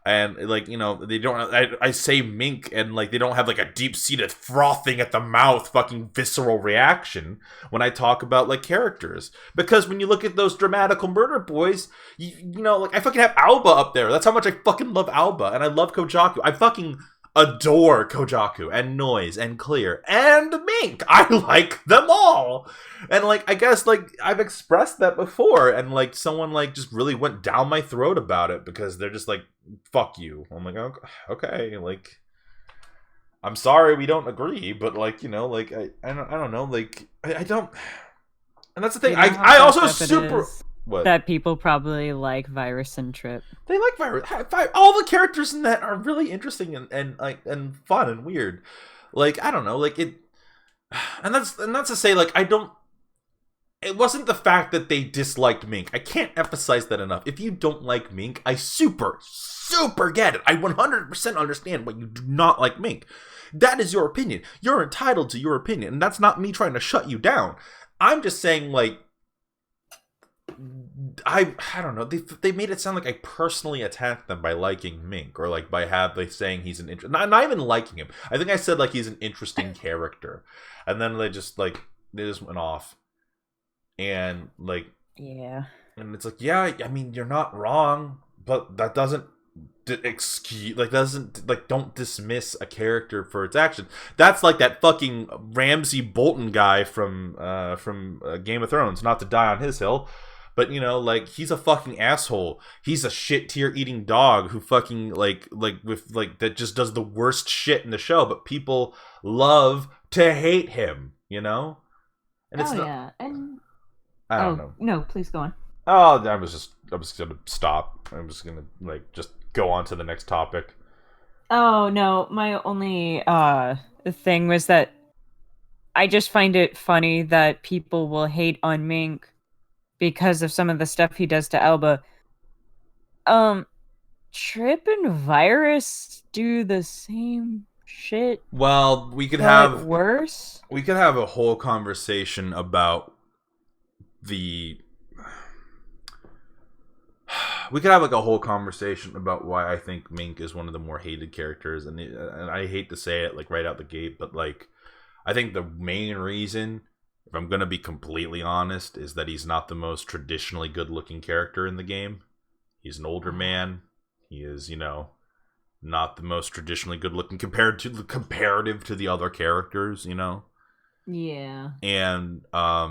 and like, you know, they don't. I say Mink and like they don't have like a deep-seated frothing at the mouth fucking visceral reaction when I talk about like characters, because when you look at those dramatical murder boys, you know, like I fucking have Alba up there. That's how much I fucking love Alba, and I love Kojaku. I fucking adore Kojaku and Noise and Clear and Mink. I like them all. And like, I guess like I've expressed that before, and like someone like just really went down my throat about it because they're just like, fuck you. I'm like, okay, like I'm sorry we don't agree, but like, you know, like I don't know, like I don't. And that's the thing. I also super what?
That people probably like Virus and Trip.
They like Virus. All the characters in that are really interesting and and fun and weird. Like, I don't know, like it, and that's to say, like, I don't. It wasn't the fact that they disliked Mink. I can't emphasize that enough. If you don't like Mink, I super get it. I 100% understand why you do not like Mink. That is your opinion. You're entitled to your opinion, and that's not me trying to shut you down. I'm just saying, like, I don't know. They made it sound like I personally attacked them by liking Mink, or like by saying he's an not even liking him. I think I said like he's an interesting character, and then they just went off, and like
yeah,
and it's like, yeah, I mean, you're not wrong, but that doesn't don't dismiss a character for its action. That's like that fucking Ramsay Bolton guy from Game of Thrones. Not to die on his hill. But, you know, like, he's a fucking asshole. He's a shit tier eating dog who fucking, that just does the worst shit in the show. But people love to hate him, you know? And it's
yeah. And
I don't know.
No, please go on.
Oh, I was gonna stop. I was gonna, just go on to the next topic.
Oh, no. My only thing was that I just find it funny that people will hate on Mink because of some of the stuff he does to Alba. Trip and Virus do the same shit.
Well, we could have
worse.
We could have a whole conversation about we could have like a whole conversation about why I think Mink is one of the more hated characters, and I hate to say it like right out the gate, but like I think the main reason, if I'm going to be completely honest, is that he's not the most traditionally good-looking character in the game. He's an older man. He is, you know, not the most traditionally good-looking comparative to the other characters, you know?
Yeah.
And, I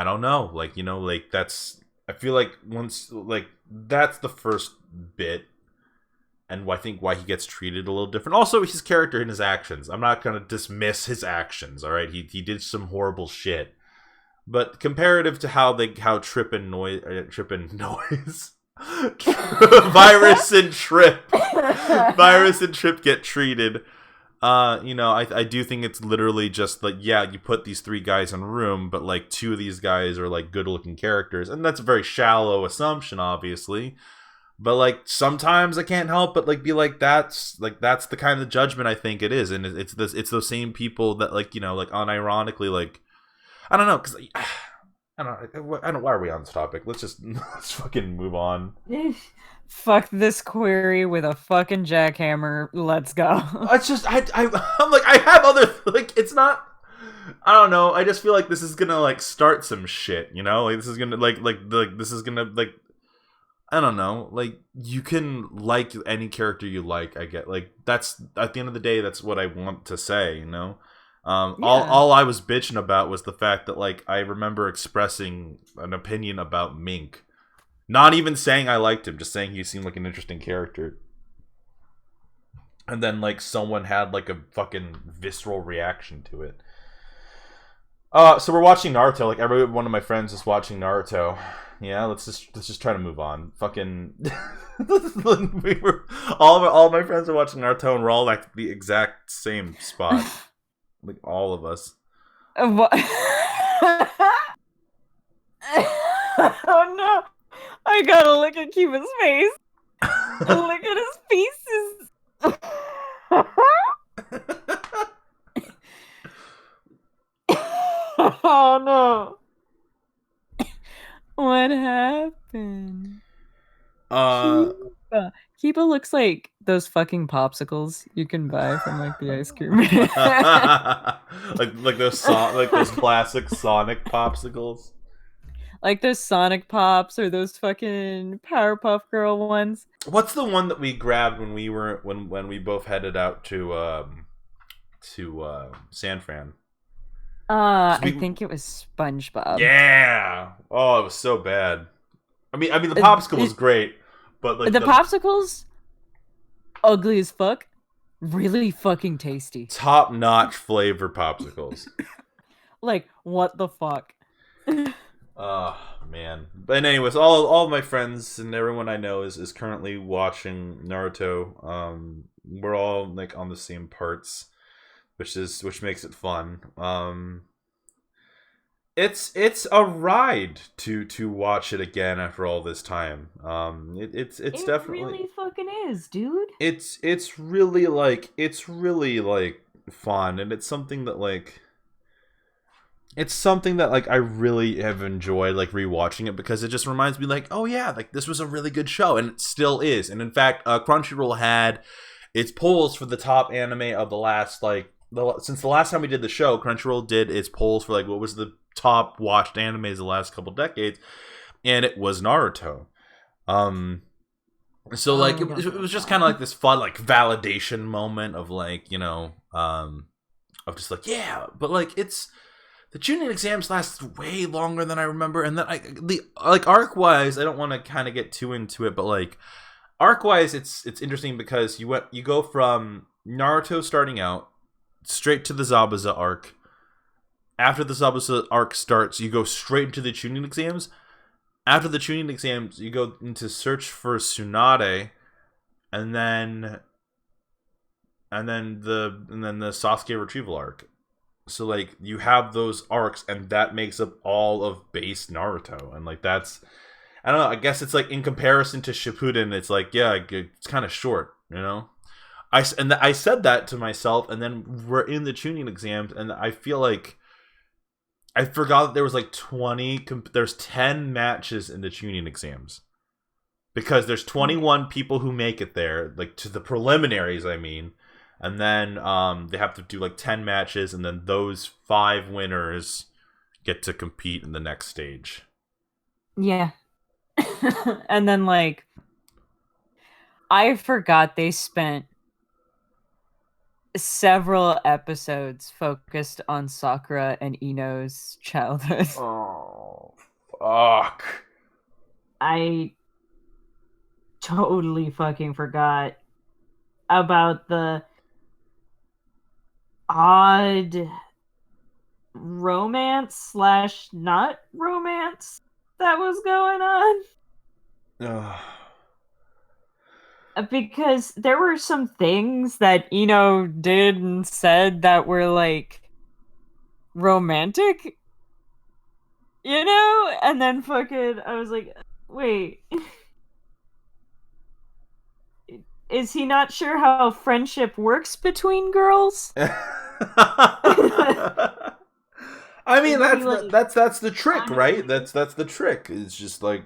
don't know. Like, you know, like, I feel like that's the first bit. And I think why he gets treated a little different. Also, his character and his actions. I'm not going to dismiss his actions, all right? He did some horrible shit. But comparative to how Trip and Noise... Virus and Trip get treated. You know, I do think it's literally just like, yeah, you put these three guys in a room, but like two of these guys are like good-looking characters. And that's a very shallow assumption, obviously. But like sometimes I can't help but like be like that's the kind of judgment I think it is, and it's those same people that like, you know, like unironically, like I don't know, because I don't. Why are we on this topic? Let's fucking move on.
Fuck this query with a fucking jackhammer. Let's go.
It's just I'm like I have other like it's not. I don't know. I just feel like this is gonna like start some shit. You know, like this is gonna like this is gonna like. I don't know, like, you can like any character you like. I get, like, that's at the end of the day, that's what I want to say, you know. All I was bitching about was the fact that, like, I remember expressing an opinion about Mink, not even saying I liked him, just saying he seemed like an interesting character, and then, like, someone had, like, a fucking visceral reaction to it. So we're watching Naruto. Like, every one of my friends is watching Naruto. Yeah, let's just try to move on. Fucking, all of my friends are watching Naruto, and we're all like the exact same spot, like all of us.
What? Oh no! I gotta look at Cuba's face. Look at his pieces. Oh no! What happened? Kiba looks like those fucking popsicles you can buy from like the ice cream.
like those classic Sonic popsicles.
Like those Sonic Pops or those fucking Powerpuff Girl ones.
What's the one that we grabbed when we both headed out to San Fran?
I think it was SpongeBob.
Yeah. Oh, it was so bad. I mean, the popsicle was great, but like
the popsicles, ugly as fuck, really fucking tasty.
Top-notch flavor popsicles.
Like, what the fuck?
Oh man. But anyways, all of my friends and everyone I know is currently watching Naruto. We're all like on the same parts, which makes it fun. It's a ride to watch it again after all this time. It's definitely,
it really fucking is, dude.
it's really like fun, and it's something that I really have enjoyed, like, rewatching it, because it just reminds me, like, oh yeah, like, this was a really good show, and it still is. And in fact, Crunchyroll had its polls for the top anime of the last, since the last time we did the show, Crunchyroll did its polls for, like, what was the top watched animes the last couple decades, and it was Naruto. So, like, it was just kind of like this fun, like, validation moment of, like, you know, of just like, yeah, but, like, the Chunin exams last way longer than I remember, and then arc wise, I don't want to kind of get too into it, but like arc wise, it's interesting because you go from Naruto starting out straight to the Zabuza arc. After the Zabuza arc starts, you go straight into the Chunin exams. After the Chunin exams, you go into Search for Tsunade, and then the Sasuke retrieval arc. So, like, you have those arcs, and that makes up all of base Naruto. And, like, that's, I don't know, I guess it's, like, in comparison to Shippuden, it's, like, yeah, it's kind of short, you know? I said that to myself, and then we're in the Chunin exams, and I feel like I forgot that there was, like, there's 10 matches in the Chunin exams. Because there's 21 people who make it there, like, to the preliminaries, I mean. And then they have to do like 10 matches, and then those 5 winners get to compete in the next stage.
Yeah. And then, like, I forgot they spent several episodes focused on Sakura and Ino's childhood.
Oh, fuck.
I totally fucking forgot about the odd romance / not romance that was going on. Because there were some things that
Ino did and said that were like romantic, you know? And then fucking I was like, wait. Is he not sure how friendship works between girls?
I mean, that's the trick, right? That's the trick. It's just like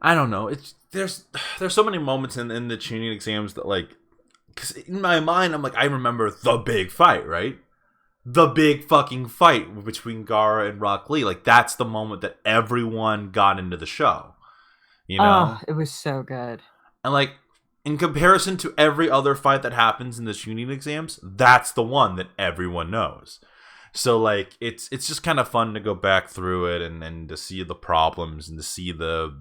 I don't know. There's so many moments in the Chunin exams that, like, because in my mind I'm like, I remember the big fight, right? the big fucking fight between Gaara and Rock Lee. Like, that's the moment that everyone got into the show. You know?
Oh, it was so good.
And, like, in comparison to every other fight that happens in the Chunin exams, that's the one that everyone knows. So, like, it's just kind of fun to go back through it and to see the problems and to see the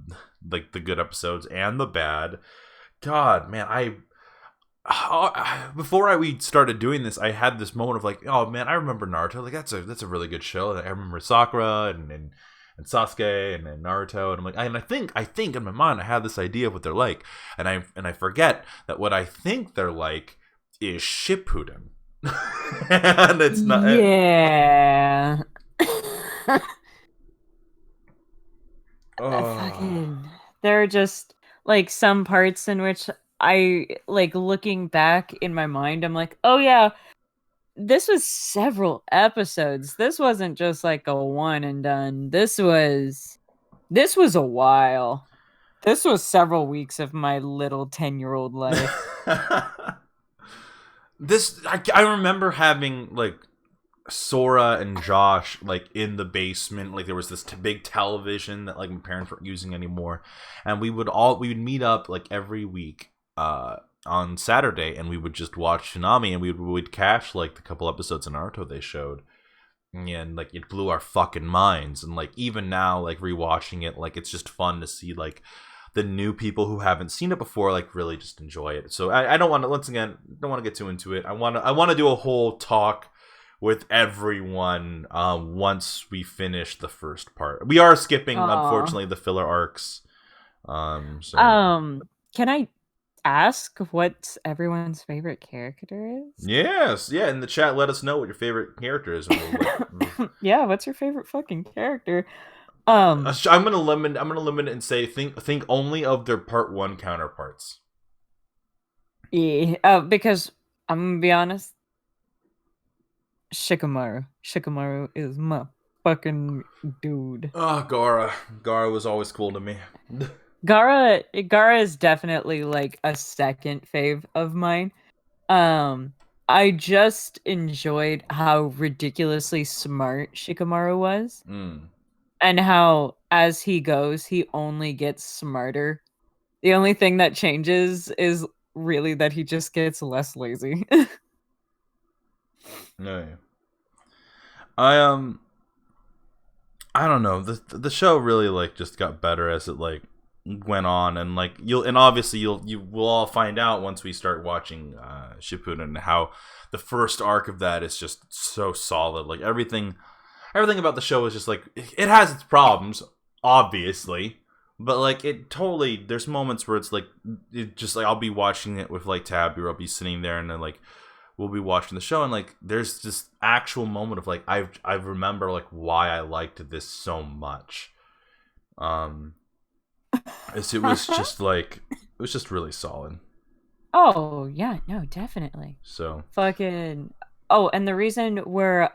good episodes and the bad. God, man, before we started doing this, I had this moment of like, oh man, I remember Naruto. Like, that's a really good show. I remember Sakura and Sasuke and Naruto, and I'm like, I think in my mind I have this idea of what they're like, and I forget that what I think they're like is Shippuden. And it's not.
Yeah.
Oh.
Fucking. There are just like some parts in which I like looking back in my mind. I'm like, oh yeah, this was several episodes. This wasn't just like a one and done. This was a while. This was several weeks of my little 10-year-old life.
I remember having like Sora and Josh like in the basement. Like, there was this big television that like my parents weren't using anymore, and we would meet up like every week on Saturday, and we would just watch Tsunami, and we'd catch like the couple episodes of Naruto they showed, and like it blew our fucking minds. And like even now, like rewatching it, like it's just fun to see like the new people who haven't seen it before like really just enjoy it. So I don't want to, once again, don't want to get too into it. I want to do a whole talk with everyone once we finish the first part. We are skipping, unfortunately, the filler arcs.
Can I ask what everyone's favorite character is?
Yes, yeah. In the chat, let us know what your favorite character is.
Yeah, what's your favorite fucking character?
I'm gonna limit it and say think only of their part 1 counterparts.
Yeah, because I'm gonna be honest. Shikamaru is my fucking dude.
Oh, Gaara was always cool to me.
Gaara is definitely like a second fave of mine. I just enjoyed how ridiculously smart Shikamaru was. And how as he goes, he only gets smarter. The only thing that changes is really that he just gets less lazy.
No. I don't know. The show really like just got better as it like went on, and like obviously we'll all find out once we start watching Shippuden how the first arc of that is just so solid. Like everything about the show is just like, it has its problems, obviously, but like it totally, there's moments where it's like, it just like I'll be watching it with like Tabby, or I'll be sitting there and then like we'll be watching the show, and like there's this actual moment of like I remember like why I liked this so much. It was just like, it was just really solid.
Oh yeah, no, definitely.
So
fucking. Oh, and the reason we're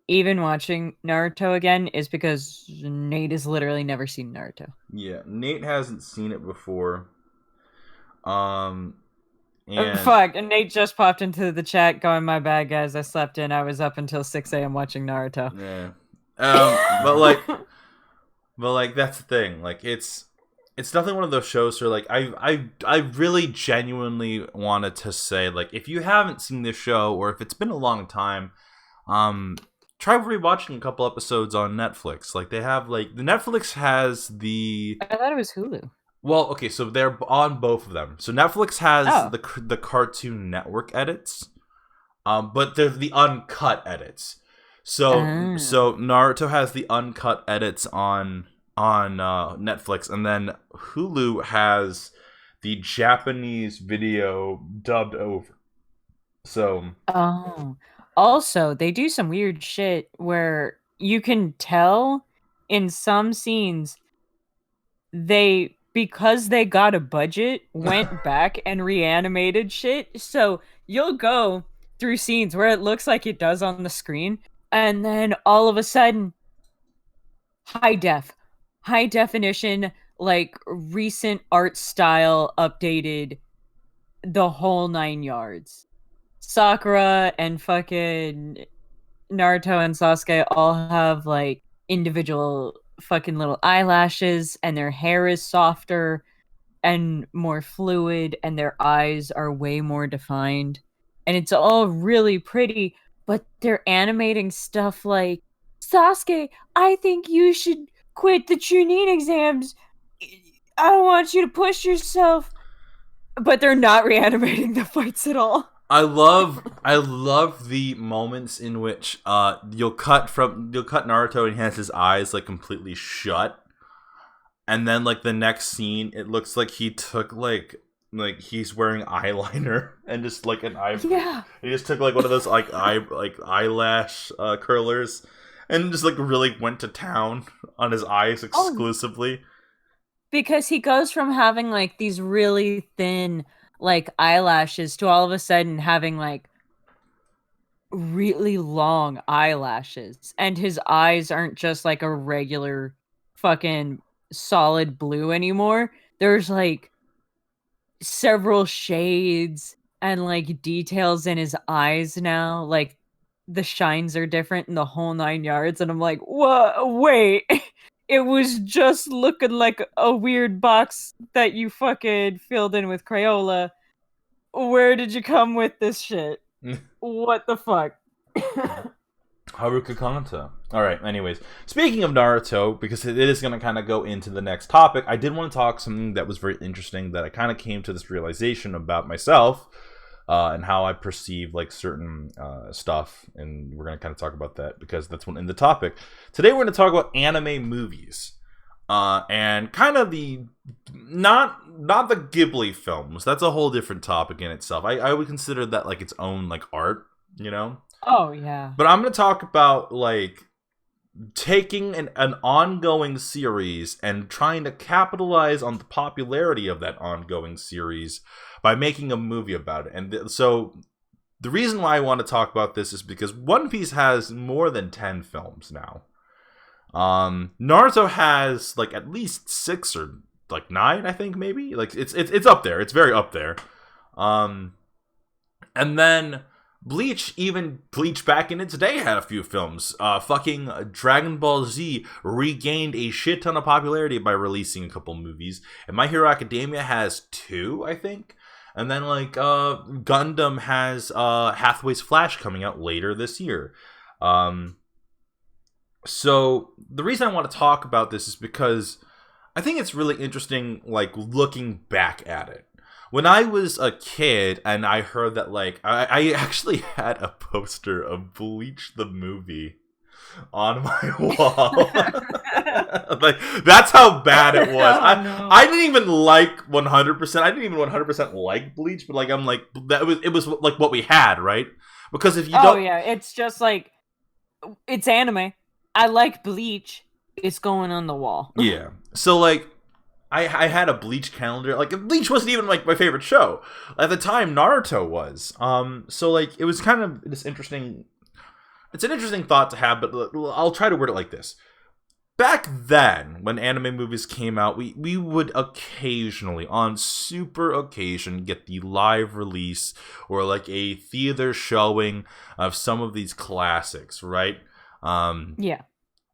even watching Naruto again is because Nate has literally never seen Naruto.
Yeah, Nate hasn't seen it before. And
fuck, and Nate just popped into the chat going, my bad guys, I slept in. I was up until 6 a.m. watching Naruto.
Yeah. But like that's the thing. Like it's definitely one of those shows where like I really genuinely wanted to say, like, if you haven't seen this show, or if it's been a long time, try rewatching a couple episodes on Netflix. Like they have like, the Netflix has the,
I thought it was Hulu.
Well, okay, so they're on both of them. So Netflix has the Cartoon Network edits, but they're the uncut edits. So Naruto has the uncut edits on Netflix, and then Hulu has the Japanese video dubbed over. So
also they do some weird shit where you can tell in some scenes because they got a budget, went back and reanimated shit. So you'll go through scenes where it looks like it does on the screen, and then all of a sudden, high definition, like recent art style updated, the whole 9 yards. Sakura and fucking Naruto and Sasuke all have like individual fucking little eyelashes, and their hair is softer and more fluid, and their eyes are way more defined. And it's all really pretty, but they're animating stuff like, Sasuke, I think you should quit the Chunin exams. I don't want you to push yourself. But they're not reanimating the fights at all.
I love the moments in which you'll cut Naruto and he has his eyes like completely shut, and then like the next scene it looks like he took like he's wearing eyeliner and just like an eye.
Yeah.
He just took like one of those eyelash curlers and just like really went to town on his eyes exclusively.
Because he goes from having like these really thin like eyelashes to all of a sudden having like really long eyelashes, and his eyes aren't just like a regular fucking solid blue anymore. There's like several shades and like details in his eyes now, like the shines are different in the whole 9 yards, and I'm like, what? Wait. It was just looking like a weird box that you fucking filled in with Crayola. Where did you come with this shit? What the fuck?
Haruka Kanata. Alright, anyways. Speaking of Naruto, because it is going to kind of go into the next topic, I did want to talk something that was very interesting that I kind of came to this realization about myself and how I perceive like certain stuff, and we're going to kind of talk about that because that's one in the topic. Today we're going to talk about anime movies. And kind of the not the Ghibli films. That's a whole different topic in itself. I would consider that like its own like art, you know?
Oh yeah.
But I'm gonna talk about like taking an ongoing series and trying to capitalize on the popularity of that ongoing series by making a movie about it. And so the reason why I want to talk about this is because One Piece has more than 10 films now. Naruto has like at least 6 or like 9, I think maybe. Like it's up there. It's very up there. And then Bleach back in its day had a few films. Fucking Dragon Ball Z regained a shit ton of popularity by releasing a couple movies. And My Hero Academia has 2, I think. And then like Gundam has Hathaway's Flash coming out later this year. So the reason I want to talk about this is because I think it's really interesting, like looking back at it. When I was a kid and I heard that, like, I actually had a poster of Bleach the movie on my wall. Like, that's how bad it was. I didn't even like 100%. I didn't even 100% like Bleach, but like I'm like it was like what we had, right? Because if you don't,
oh yeah, it's just like it's anime. I like Bleach. It's going on the wall.
Yeah. So like I had a Bleach calendar. Like Bleach wasn't even like my favorite show. At the time Naruto was. So like it was kind of this interesting. It's an interesting thought to have, but I'll try to word it like this. Back then, when anime movies came out, we would occasionally, on super occasion, get the live release or like a theater showing of some of these classics, right?
Yeah.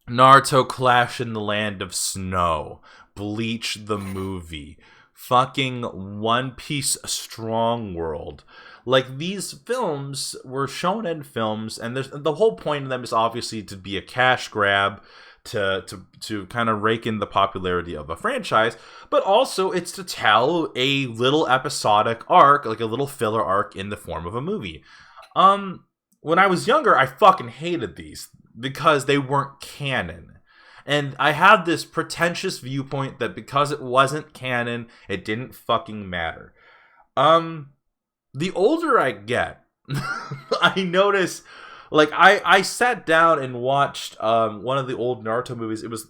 Naruto Clash in the Land of Snow, Bleach the movie, fucking One Piece Strong World. Like, these films were shonen films, and the whole point of them is obviously to be a cash grab, to kind of rake in the popularity of a franchise, but also it's to tell a little episodic arc, like a little filler arc in the form of a movie. When I was younger, I fucking hated these because they weren't canon. And I had this pretentious viewpoint that because it wasn't canon, it didn't fucking matter. The older I get, I notice, like, I sat down and watched one of the old Naruto movies. It was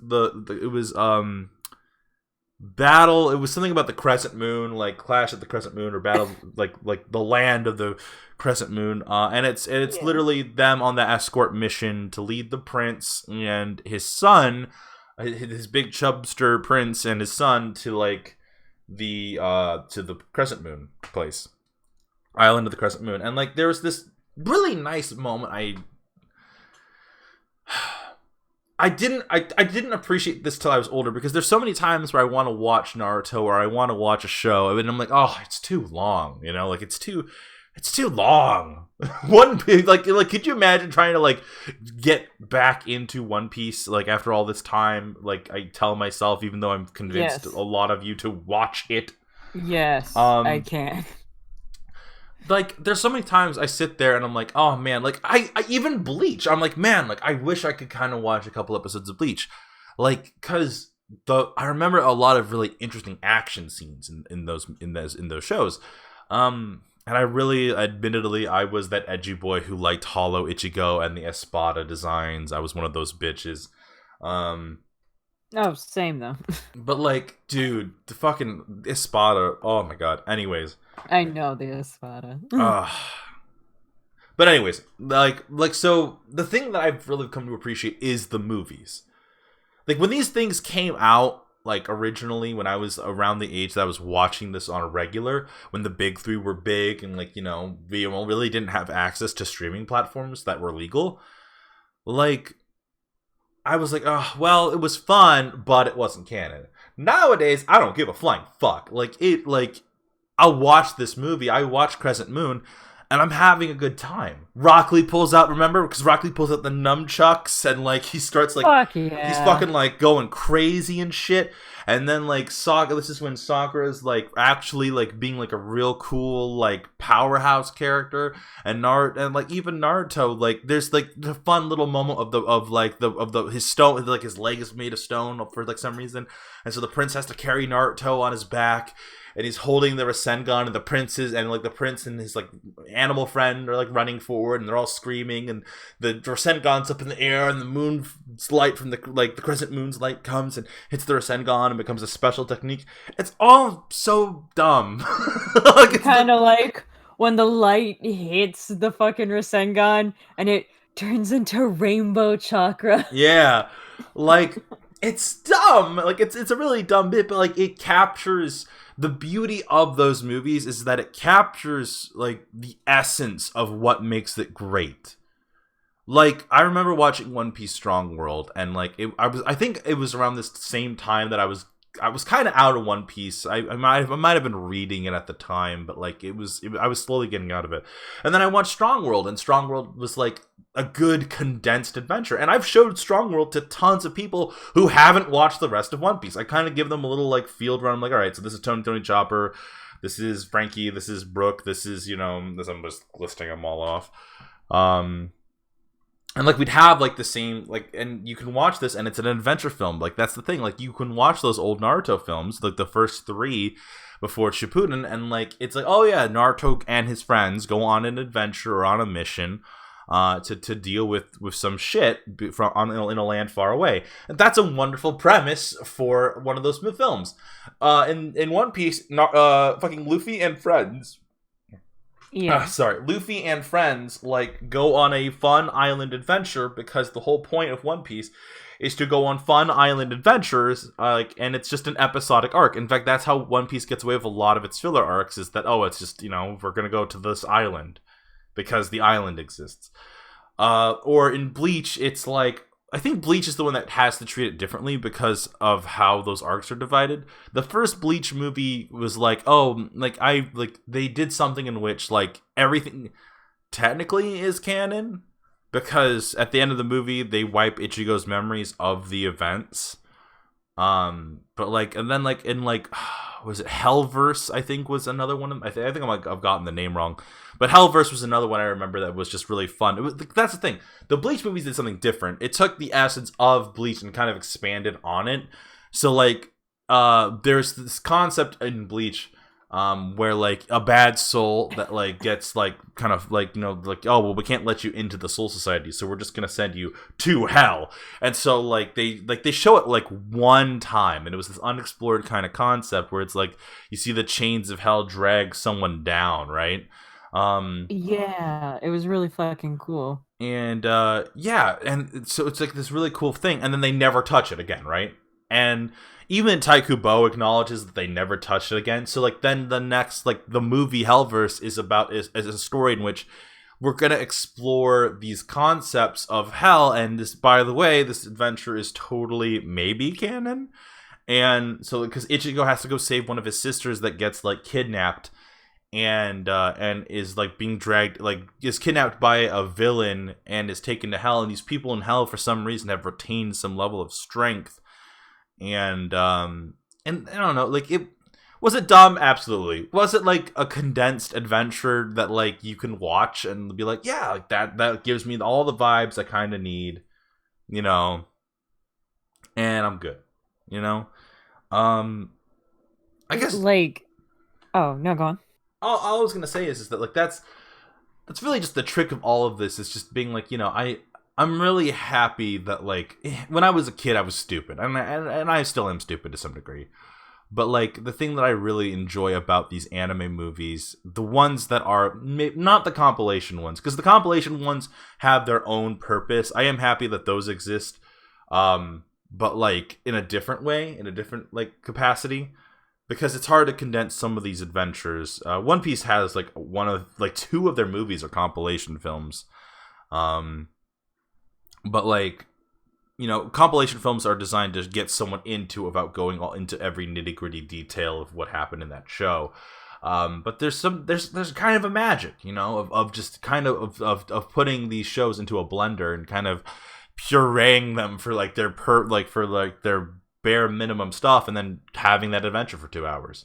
Battle. It was something about the Crescent Moon, like Clash at the Crescent Moon, or Battle, like the land of the Crescent Moon. And it's literally them on the escort mission to lead the prince and his son, his big chubster prince and his son to like the Crescent Moon place. Island of the Crescent Moon. And like there was this really nice moment I didn't appreciate this till I was older, because there's so many times where I want to watch Naruto or I want to watch a show and I'm like, oh, it's too long, you know, like it's too long. One like could you imagine trying to like get back into One Piece like after all this time? Like I tell myself, even though I'm convinced a lot of you to watch it.
Yes, I can.
Like, there's so many times I sit there and I'm like, oh man, like I even Bleach. I'm like, man, like I wish I could kind of watch a couple episodes of Bleach, like because I remember a lot of really interesting action scenes in those shows, and I really, admittedly, I was that edgy boy who liked Hollow Ichigo and the Espada designs. I was one of those bitches.
Oh, same though.
But like, dude, the fucking Espada. Oh my god. Anyways.
I know the Espada.
But anyways, like so the thing that I've really come to appreciate is the movies. Like when these things came out, like originally when I was around the age that I was watching this on a regular, when the big three were big and like, you know, we really didn't have access to streaming platforms that were legal. Like I was like, oh, well, it was fun, but it wasn't canon. Nowadays, I don't give a flying fuck. I'll watch this movie. I watch Crescent Moon, and I'm having a good time. Rock Lee pulls out, remember? Because Rock Lee pulls out the nunchucks, and like he starts like he's fucking like going crazy and shit. And then like this is when Sakura's like actually like being like a real cool like powerhouse character, and like even Naruto, like there's like the fun little moment of his stone, like his leg is made of stone for like some reason, and so the prince has to carry Naruto on his back. And he's holding the Rasengan, and the prince and his like animal friend are like running forward, and they're all screaming, and the Rasengan's up in the air, and the moon's light from the crescent moon's light comes and hits the Rasengan and becomes a special technique. It's all so dumb.
Kind of like when the light hits the fucking Rasengan and it turns into rainbow chakra.
Yeah, like it's dumb. Like it's a really dumb bit, but like it captures. The beauty of those movies is that it captures like the essence of what makes it great. Like I remember watching One Piece Strong World, and like I think it was around this same time that I was kind of out of One Piece. I might have been reading it at the time, but like I was slowly getting out of it. And then I watched Strong World, and Strong World was like a good condensed adventure. And I've showed Strong World to tons of people who haven't watched the rest of One Piece. I kind of give them a little like field run. I'm like, all right, so this is Tony Chopper, this is Frankie, this is Brooke, this is, you know, this, I'm just listing them all off. And like we'd have like the same like, and you can watch this and it's an adventure film. Like that's the thing. Like you can watch those old Naruto films, like the first 3 before Shippuden, and like it's like, oh yeah, Naruto and his friends go on an adventure or on a mission to deal with some shit in a land far away. And that's a wonderful premise for one of those films. In One Piece, fucking Luffy and friends.
Yeah.
Luffy and friends like go on a fun island adventure, because the whole point of One Piece is to go on fun island adventures, and it's just an episodic arc. In fact, that's how One Piece gets away with a lot of its filler arcs, is that, oh, it's just, you know, we're gonna go to this island because the island exists. Or in Bleach, it's like, I think Bleach is the one that has to treat it differently because of how those arcs are divided. The first Bleach movie was like, oh, they did something in which like everything technically is canon, because at the end of the movie they wipe Ichigo's memories of the events. But like, and then like in like, was it Hellverse? I think was another one. I think I've gotten the name wrong, but Hellverse was another one I remember that was just really fun. That's the thing. The Bleach movies did something different. It took the essence of Bleach and kind of expanded on it. So like, there's this concept in Bleach, where like a bad soul that like gets like kind of like, you know, like, oh well, we can't let you into the Soul Society, so we're just gonna send you to hell. And so like they show it like one time, and it was this unexplored kind of concept where it's like you see the chains of hell drag someone down, right?
Yeah, it was really fucking cool.
And yeah, and so it's like this really cool thing, and then they never touch it again, right? And even Taikubo acknowledges that they never touched it again. So like then the next like the movie Hellverse is a story in which we're gonna explore these concepts of hell. And this, by the way, this adventure is totally maybe canon. And so because Ichigo has to go save one of his sisters that gets like kidnapped and is like being dragged, like is kidnapped by a villain and is taken to hell. And these people in hell for some reason have retained some level of strength. And I don't know, like was it dumb? Absolutely. Was it like a condensed adventure that like you can watch and be like, yeah, like that gives me all the vibes I kind of need, you know, and I'm good, you know. I guess
like, oh no, go on.
All I was gonna say is that like that's really just the trick of all of this, is just being like, you know, I'm really happy that like when I was a kid I was stupid, and I still am stupid to some degree. But like the thing that I really enjoy about these anime movies, the ones that are not the compilation ones, because the compilation ones have their own purpose. I am happy that those exist, but like in a different way, in a different like capacity, because it's hard to condense some of these adventures. One Piece has like two of their movies are compilation films. But like, you know, compilation films are designed to get someone into without going all into every nitty gritty detail of what happened in that show. But there's kind of a magic, you know, of just kind of putting these shows into a blender and kind of pureeing them for like their bare minimum stuff, and then having that adventure for 2 hours.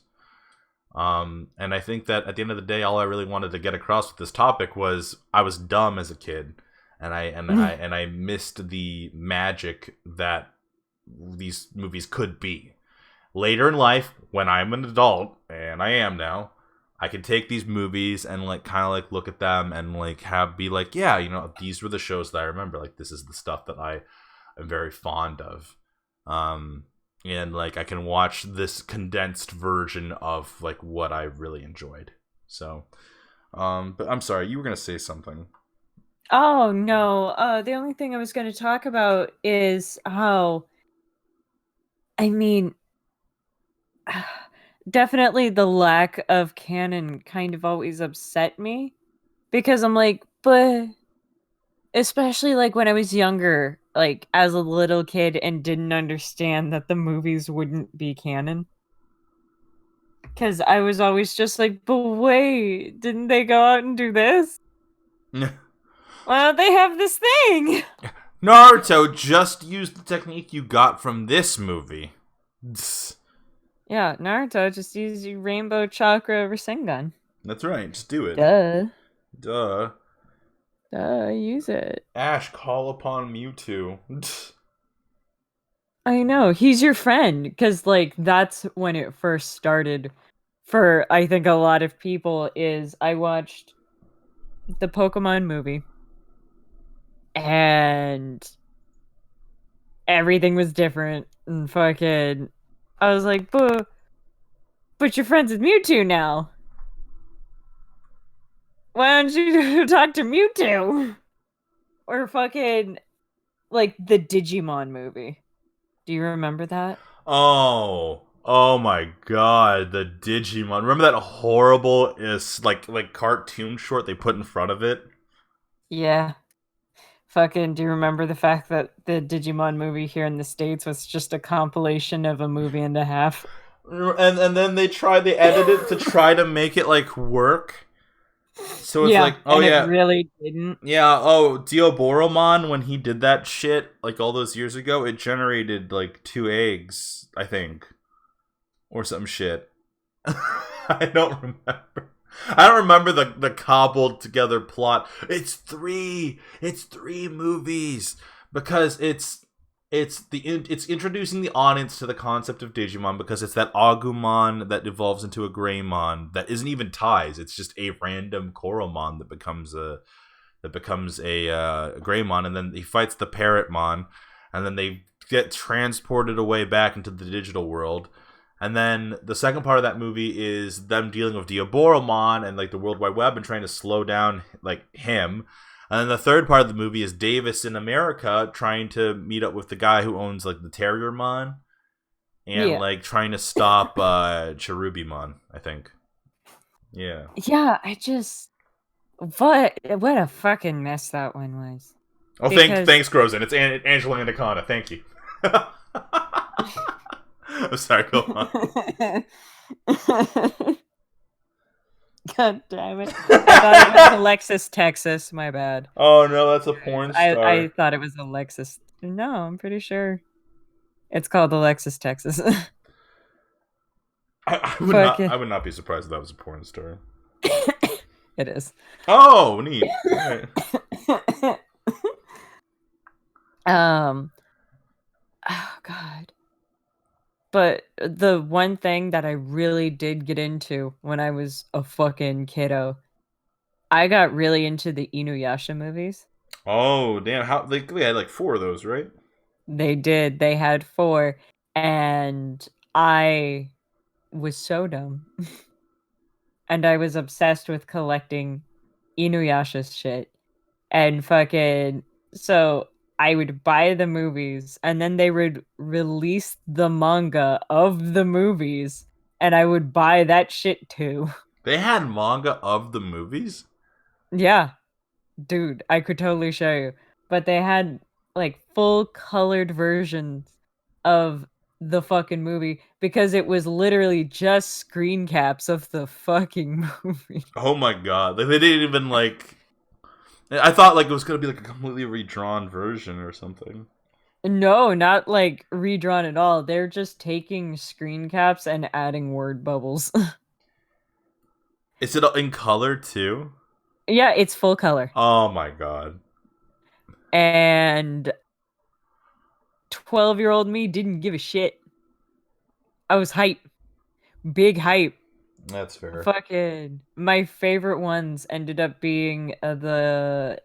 And I think that at the end of the day, all I really wanted to get across with this topic was I was dumb as a kid. And I missed the magic that these movies could be. Later in life, when I'm an adult, and I am now, I can take these movies and like kind of like look at them and like be like, yeah, you know, these were the shows that I remember. Like this is the stuff that I am very fond of. And like I can watch this condensed version of like what I really enjoyed. So, but I'm sorry, you were gonna say something.
Oh no, the only thing I was going to talk about is how, I mean, definitely the lack of canon kind of always upset me, because I'm like, but especially like when I was younger, like as a little kid, and didn't understand that the movies wouldn't be canon. Because I was always just like, but wait, didn't they go out and do this? Why don't they have this thing?
Naruto, just use the technique you got from this movie.
Yeah, Naruto, just use your rainbow chakra Rasengan.
That's right, just do it.
Duh, use it.
Ash, call upon Mewtwo.
I know, he's your friend, because, like, that's when it first started for, I think, a lot of people, is I watched the Pokemon movie, and everything was different, and fucking, I was like, but you're friends with Mewtwo now. Why don't you talk to Mewtwo? Or fucking, like, the Digimon movie. Do you remember that?
Oh my god, the Digimon. Remember that horrible like cartoon short they put in front of it?
Yeah. Fucking, do you remember the fact that the Digimon movie here in the States was just a compilation of a movie and a half?
And then they edited it to try to make it like work. So it's like, oh yeah,
it really didn't.
Yeah, Dioboromon, when he did that shit like all those years ago, it generated like 2 eggs, I think. Or some shit. I don't remember the cobbled together plot. It's three movies, because it's introducing the audience to the concept of Digimon, because it's that Agumon that evolves into a Greymon that isn't even ties. It's just a random Koromon that becomes a Greymon, and then he fights the Parrotmon, and then they get transported away back into the digital world. And then the second part of that movie is them dealing with Dioboromon and like the World Wide Web and trying to slow down like him. And then the third part of the movie is Davis in America trying to meet up with the guy who owns like the Terriermon. and like trying to stop Cherubimon, I think. Yeah.
Yeah, I just what a fucking mess that one was.
Oh, thanks, Grozen. It's Angela Anaconda. Thank you. I'm sorry. Go on.
God damn it! I thought it was Alexis Texas. My bad.
Oh no, that's a porn star.
I thought it was Alexis. No, I'm pretty sure it's called Alexis Texas.
I would not be surprised if that was a porn star.
It is.
Oh, neat. Right.
Oh God. But the one thing that I really did get into when I was a fucking kiddo, I got really into the Inuyasha movies.
Oh, damn. How they had like 4 of those, right?
They did. They had 4, and I was so dumb. And I was obsessed with collecting Inuyasha's shit. And fucking so I would buy the movies, and then they would release the manga of the movies, and I would buy that shit too.
They had manga of the movies?
Yeah, dude, I could totally show you. But they had like full colored versions of the fucking movie because it was literally just screen caps of the fucking movie.
Oh my god. They didn't even like... I thought like it was going to be like a completely redrawn version or something.
No, not like redrawn at all. They're just taking screen caps and adding word bubbles.
Is it in color too?
Yeah, it's full color.
Oh my god.
And 12-year-old me didn't give a shit. I was hype. Big hype.
That's fair.
Fucking my favorite ones ended up being I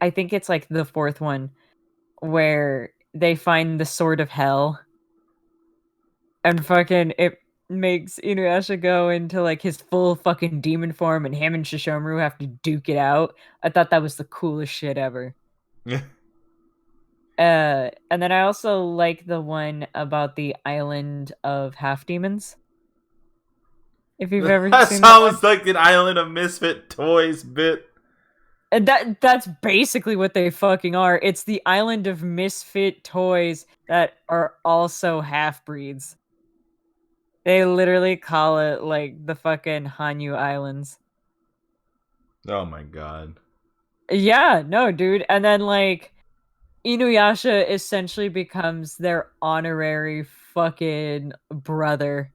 think it's like the 4th one where they find the sword of hell. And fucking it makes Inuyasha go into like his full fucking demon form, and him and Shishomaru have to duke it out. I thought that was the coolest shit ever.
Yeah.
And then I also like the one about the island of half demons. If you've ever
That
seen
sounds like an Island of Misfit Toys bit.
And that's basically what they fucking are. It's the island of misfit toys that are also half-breeds. They literally call it like the fucking Hanyu Islands.
Oh my god.
Yeah, no, dude. And then like Inuyasha essentially becomes their honorary fucking brother.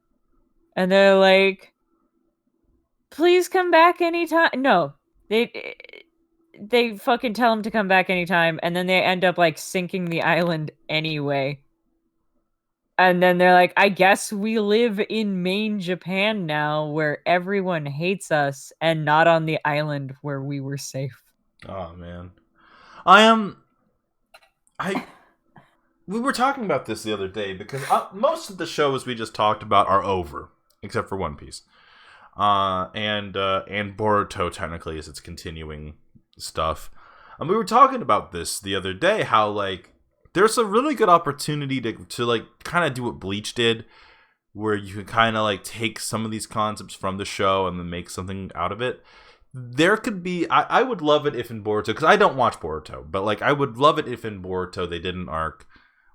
And they're like, please come back anytime. No, they fucking tell him to come back anytime, and then they end up like sinking the island anyway. And then they're like, I guess we live in Maine, Japan now, where everyone hates us, and not on the island where we were safe.
Oh man. We were talking about this the other day because most of the shows we just talked about are over, except for One Piece. And Boruto technically is its continuing stuff. And we were talking about this the other day, how like there's a really good opportunity to like kind of do what Bleach did, where you can kind of like take some of these concepts from the show and then make something out of it. There could be, I would love it if in Boruto, because I don't watch Boruto, but like I would love it if in Boruto they did an arc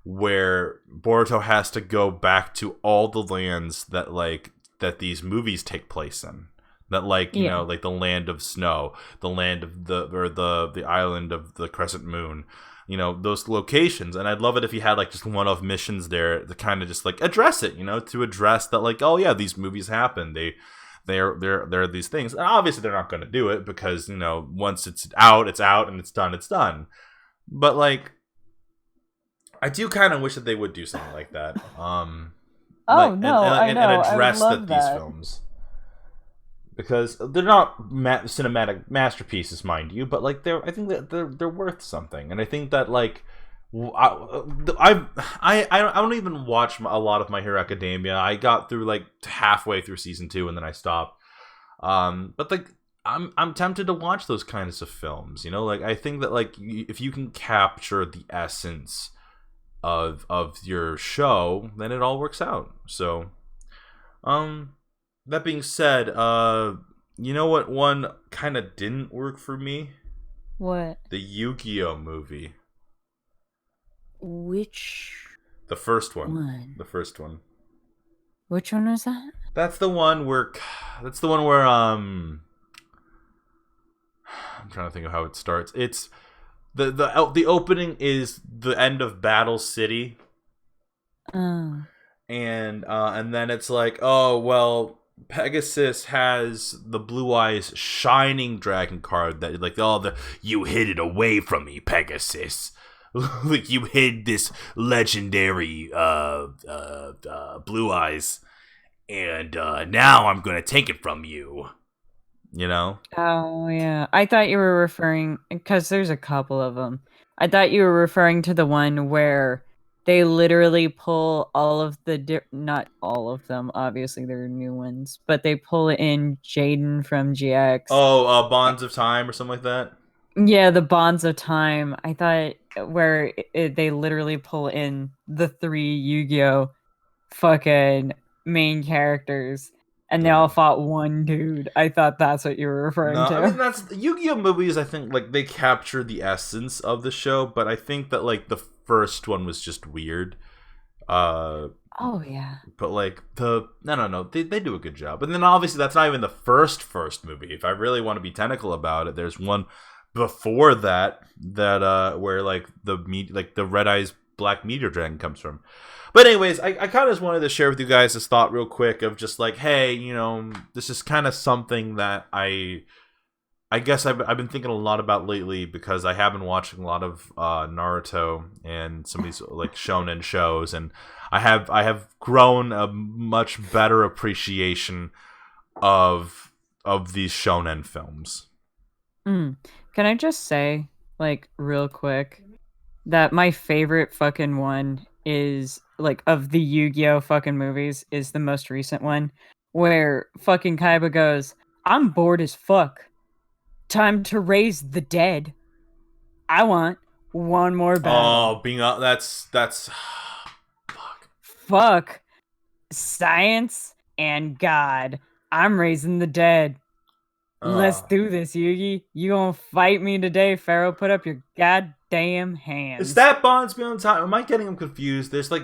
where Boruto has to go back to all the lands that these movies take place in. That like, you know, like the land of snow, the land of the island of the crescent moon, you know, those locations. And I'd love it if you had like just one-off missions there to kind of just like address it, you know, to address that like, oh yeah, these movies happen. They're these things. And obviously they're not going to do it because, you know, once it's out and it's done. But like, I do kind of wish that they would do something like that.
I know.
And address these films. Because they're not cinematic masterpieces, mind you, but like I think that they're worth something, and I think that like I don't even watch a lot of My Hero Academia. I got through like halfway through season 2, and then I stopped. But like I'm tempted to watch those kinds of films, you know. Like I think that like if you can capture the essence of your show, then it all works out. So, that being said, you know what one kind of didn't work for me?
What?
The Yu-Gi-Oh movie.
Which
The first one.
one?
The first one.
Which one was that?
That's the one where I'm trying to think of how it starts. It's the opening is the end of Battle City.
Oh.
And then it's like, oh well, Pegasus has the Blue Eyes Shining Dragon card that like, oh, you hid it away from me, Pegasus. Like you hid this legendary Blue Eyes, and now I'm gonna take it from you. You know?
Oh yeah, I thought you were referring, because there's a couple of them. I thought you were referring to the one where they literally pull all of the not all of them. Obviously, there are new ones, but they pull in Jaden from GX.
Oh, Bonds of Time or something like that.
Yeah, the Bonds of Time. I thought where they literally pull in the 3 Yu-Gi-Oh fucking main characters, and they all fought one dude. I thought that's what you were referring
No,
to.
I mean that's Yu-Gi-Oh movies. I think like they capture the essence of the show, but I think that like the first one was just weird.
Oh yeah.
But like no, they do a good job. And then obviously that's not even the first movie. If I really want to be technical about it, there's one before that where like the Red Eyes Black Meteor Dragon comes from. But anyways, I kind of just wanted to share with you guys this thought real quick of just like, hey, you know, this is kind of something that I guess I've been thinking a lot about lately because I have been watching a lot of Naruto and some of these like shonen shows, and I have grown a much better appreciation of these shonen films.
Can I just say, like, real quick, that my favorite fucking one is, like, of the Yu-Gi-Oh fucking movies, is the most recent one, where fucking Kaiba goes, I'm bored as fuck. Time to raise the dead. I want one more battle.
Oh, being up, that's
Fuck science and God. I'm raising the dead. Let's do this, Yugi. You gonna fight me today, Pharaoh? Put up your goddamn hands.
Is that Bonds Beyond Time? Am I getting them confused? There's like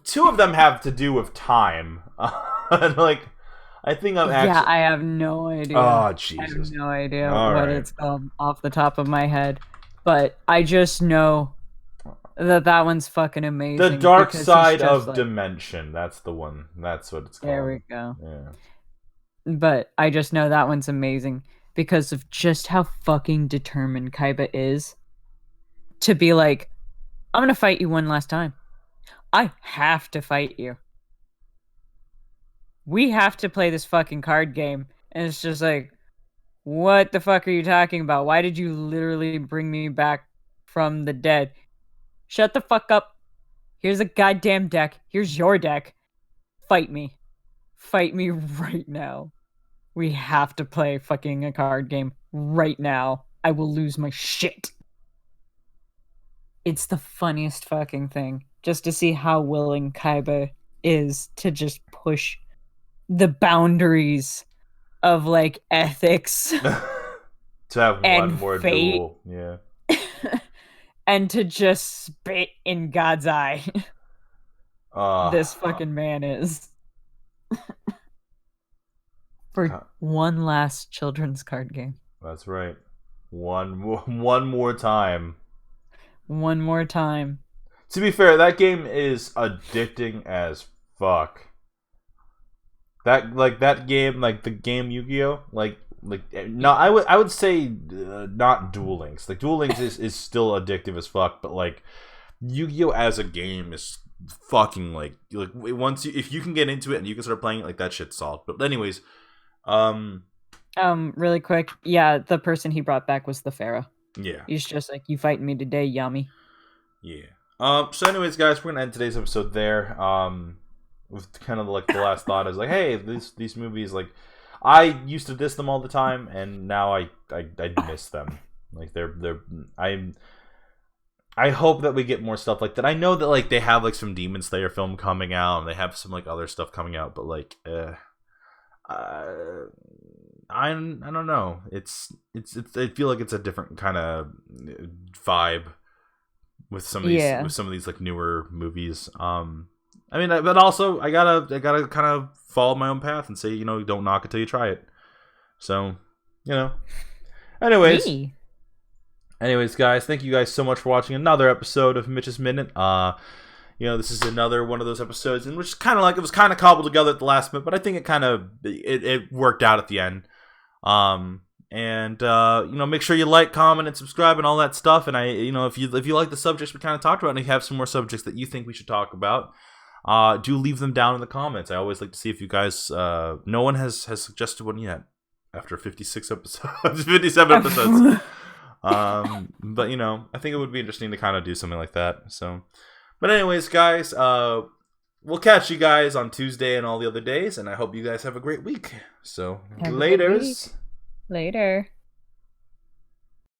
2 of them have to do with time. And like, I think I'm actually.
Yeah, I have no idea.
Oh Jesus!
I have no idea
All
what
right.
it's called off the top of my head, but I just know that one's fucking amazing.
The Dark
because
Side
he's just
of
like,
Dimension. That's the one. That's what it's called.
There we go.
Yeah.
But I just know that one's amazing because of just how fucking determined Kaiba is to be like, I'm gonna fight you one last time. I have to fight you. We have to play this fucking card game. And it's just like, what the fuck are you talking about? Why did you literally bring me back from the dead? Shut the fuck up. Here's a goddamn deck. Here's your deck. Fight me. Fight me right now. We have to play fucking a card game right now. I will lose my shit. It's the funniest fucking thing. Just to see how willing Kaiba is to just push the boundaries of like ethics.
To have
and
one more
fate.
duel. Yeah.
And to just spit in God's eye. This fucking man is. For one last children's card game.
That's right. One more time.
One more time.
To be fair, that game is addicting as fuck. That game, like the game Yu-Gi-Oh, no, I would say not Duel Links. Like Duel Links is still addictive as fuck, but like Yu-Gi-Oh as a game is fucking like once if you can get into it and you can start playing it, like that shit's solid. But anyways,
really quick, yeah, the person he brought back was the Pharaoh.
Yeah,
he's just like, you fighting me today, yummy.
Yeah. So anyways, guys, we're gonna end today's episode there. With kind of like the last thought is like, hey, these movies, like I used to diss them all the time, and now I miss them. Like I I hope that we get more stuff like that. I know that like they have like some Demon Slayer film coming out, and they have some like other stuff coming out, but like, I don't know. It's I feel like it's a different kind of vibe with some of these like newer movies. I mean, but also I gotta kind of follow my own path and say, you know, don't knock it till you try it. So, you know. Anyways, guys, thank you guys so much for watching another episode of Mitch's Minute. You know, this is another one of those episodes, and which is kind of like, it was kind of cobbled together at the last minute, but I think it kind of it worked out at the end. You know, make sure you like, comment, and subscribe, and all that stuff. And you know, if you like the subjects we kind of talked about, and you have some more subjects that you think we should talk about, do leave them down in the comments. I always like to see if you guys. No one has suggested one yet after 56 episodes, 57 episodes. But you know, I think it would be interesting to kind of do something like that. So, but anyways, guys, we'll catch you guys on Tuesday and all the other days, and I hope you guys have a great week. So, laters.
Later.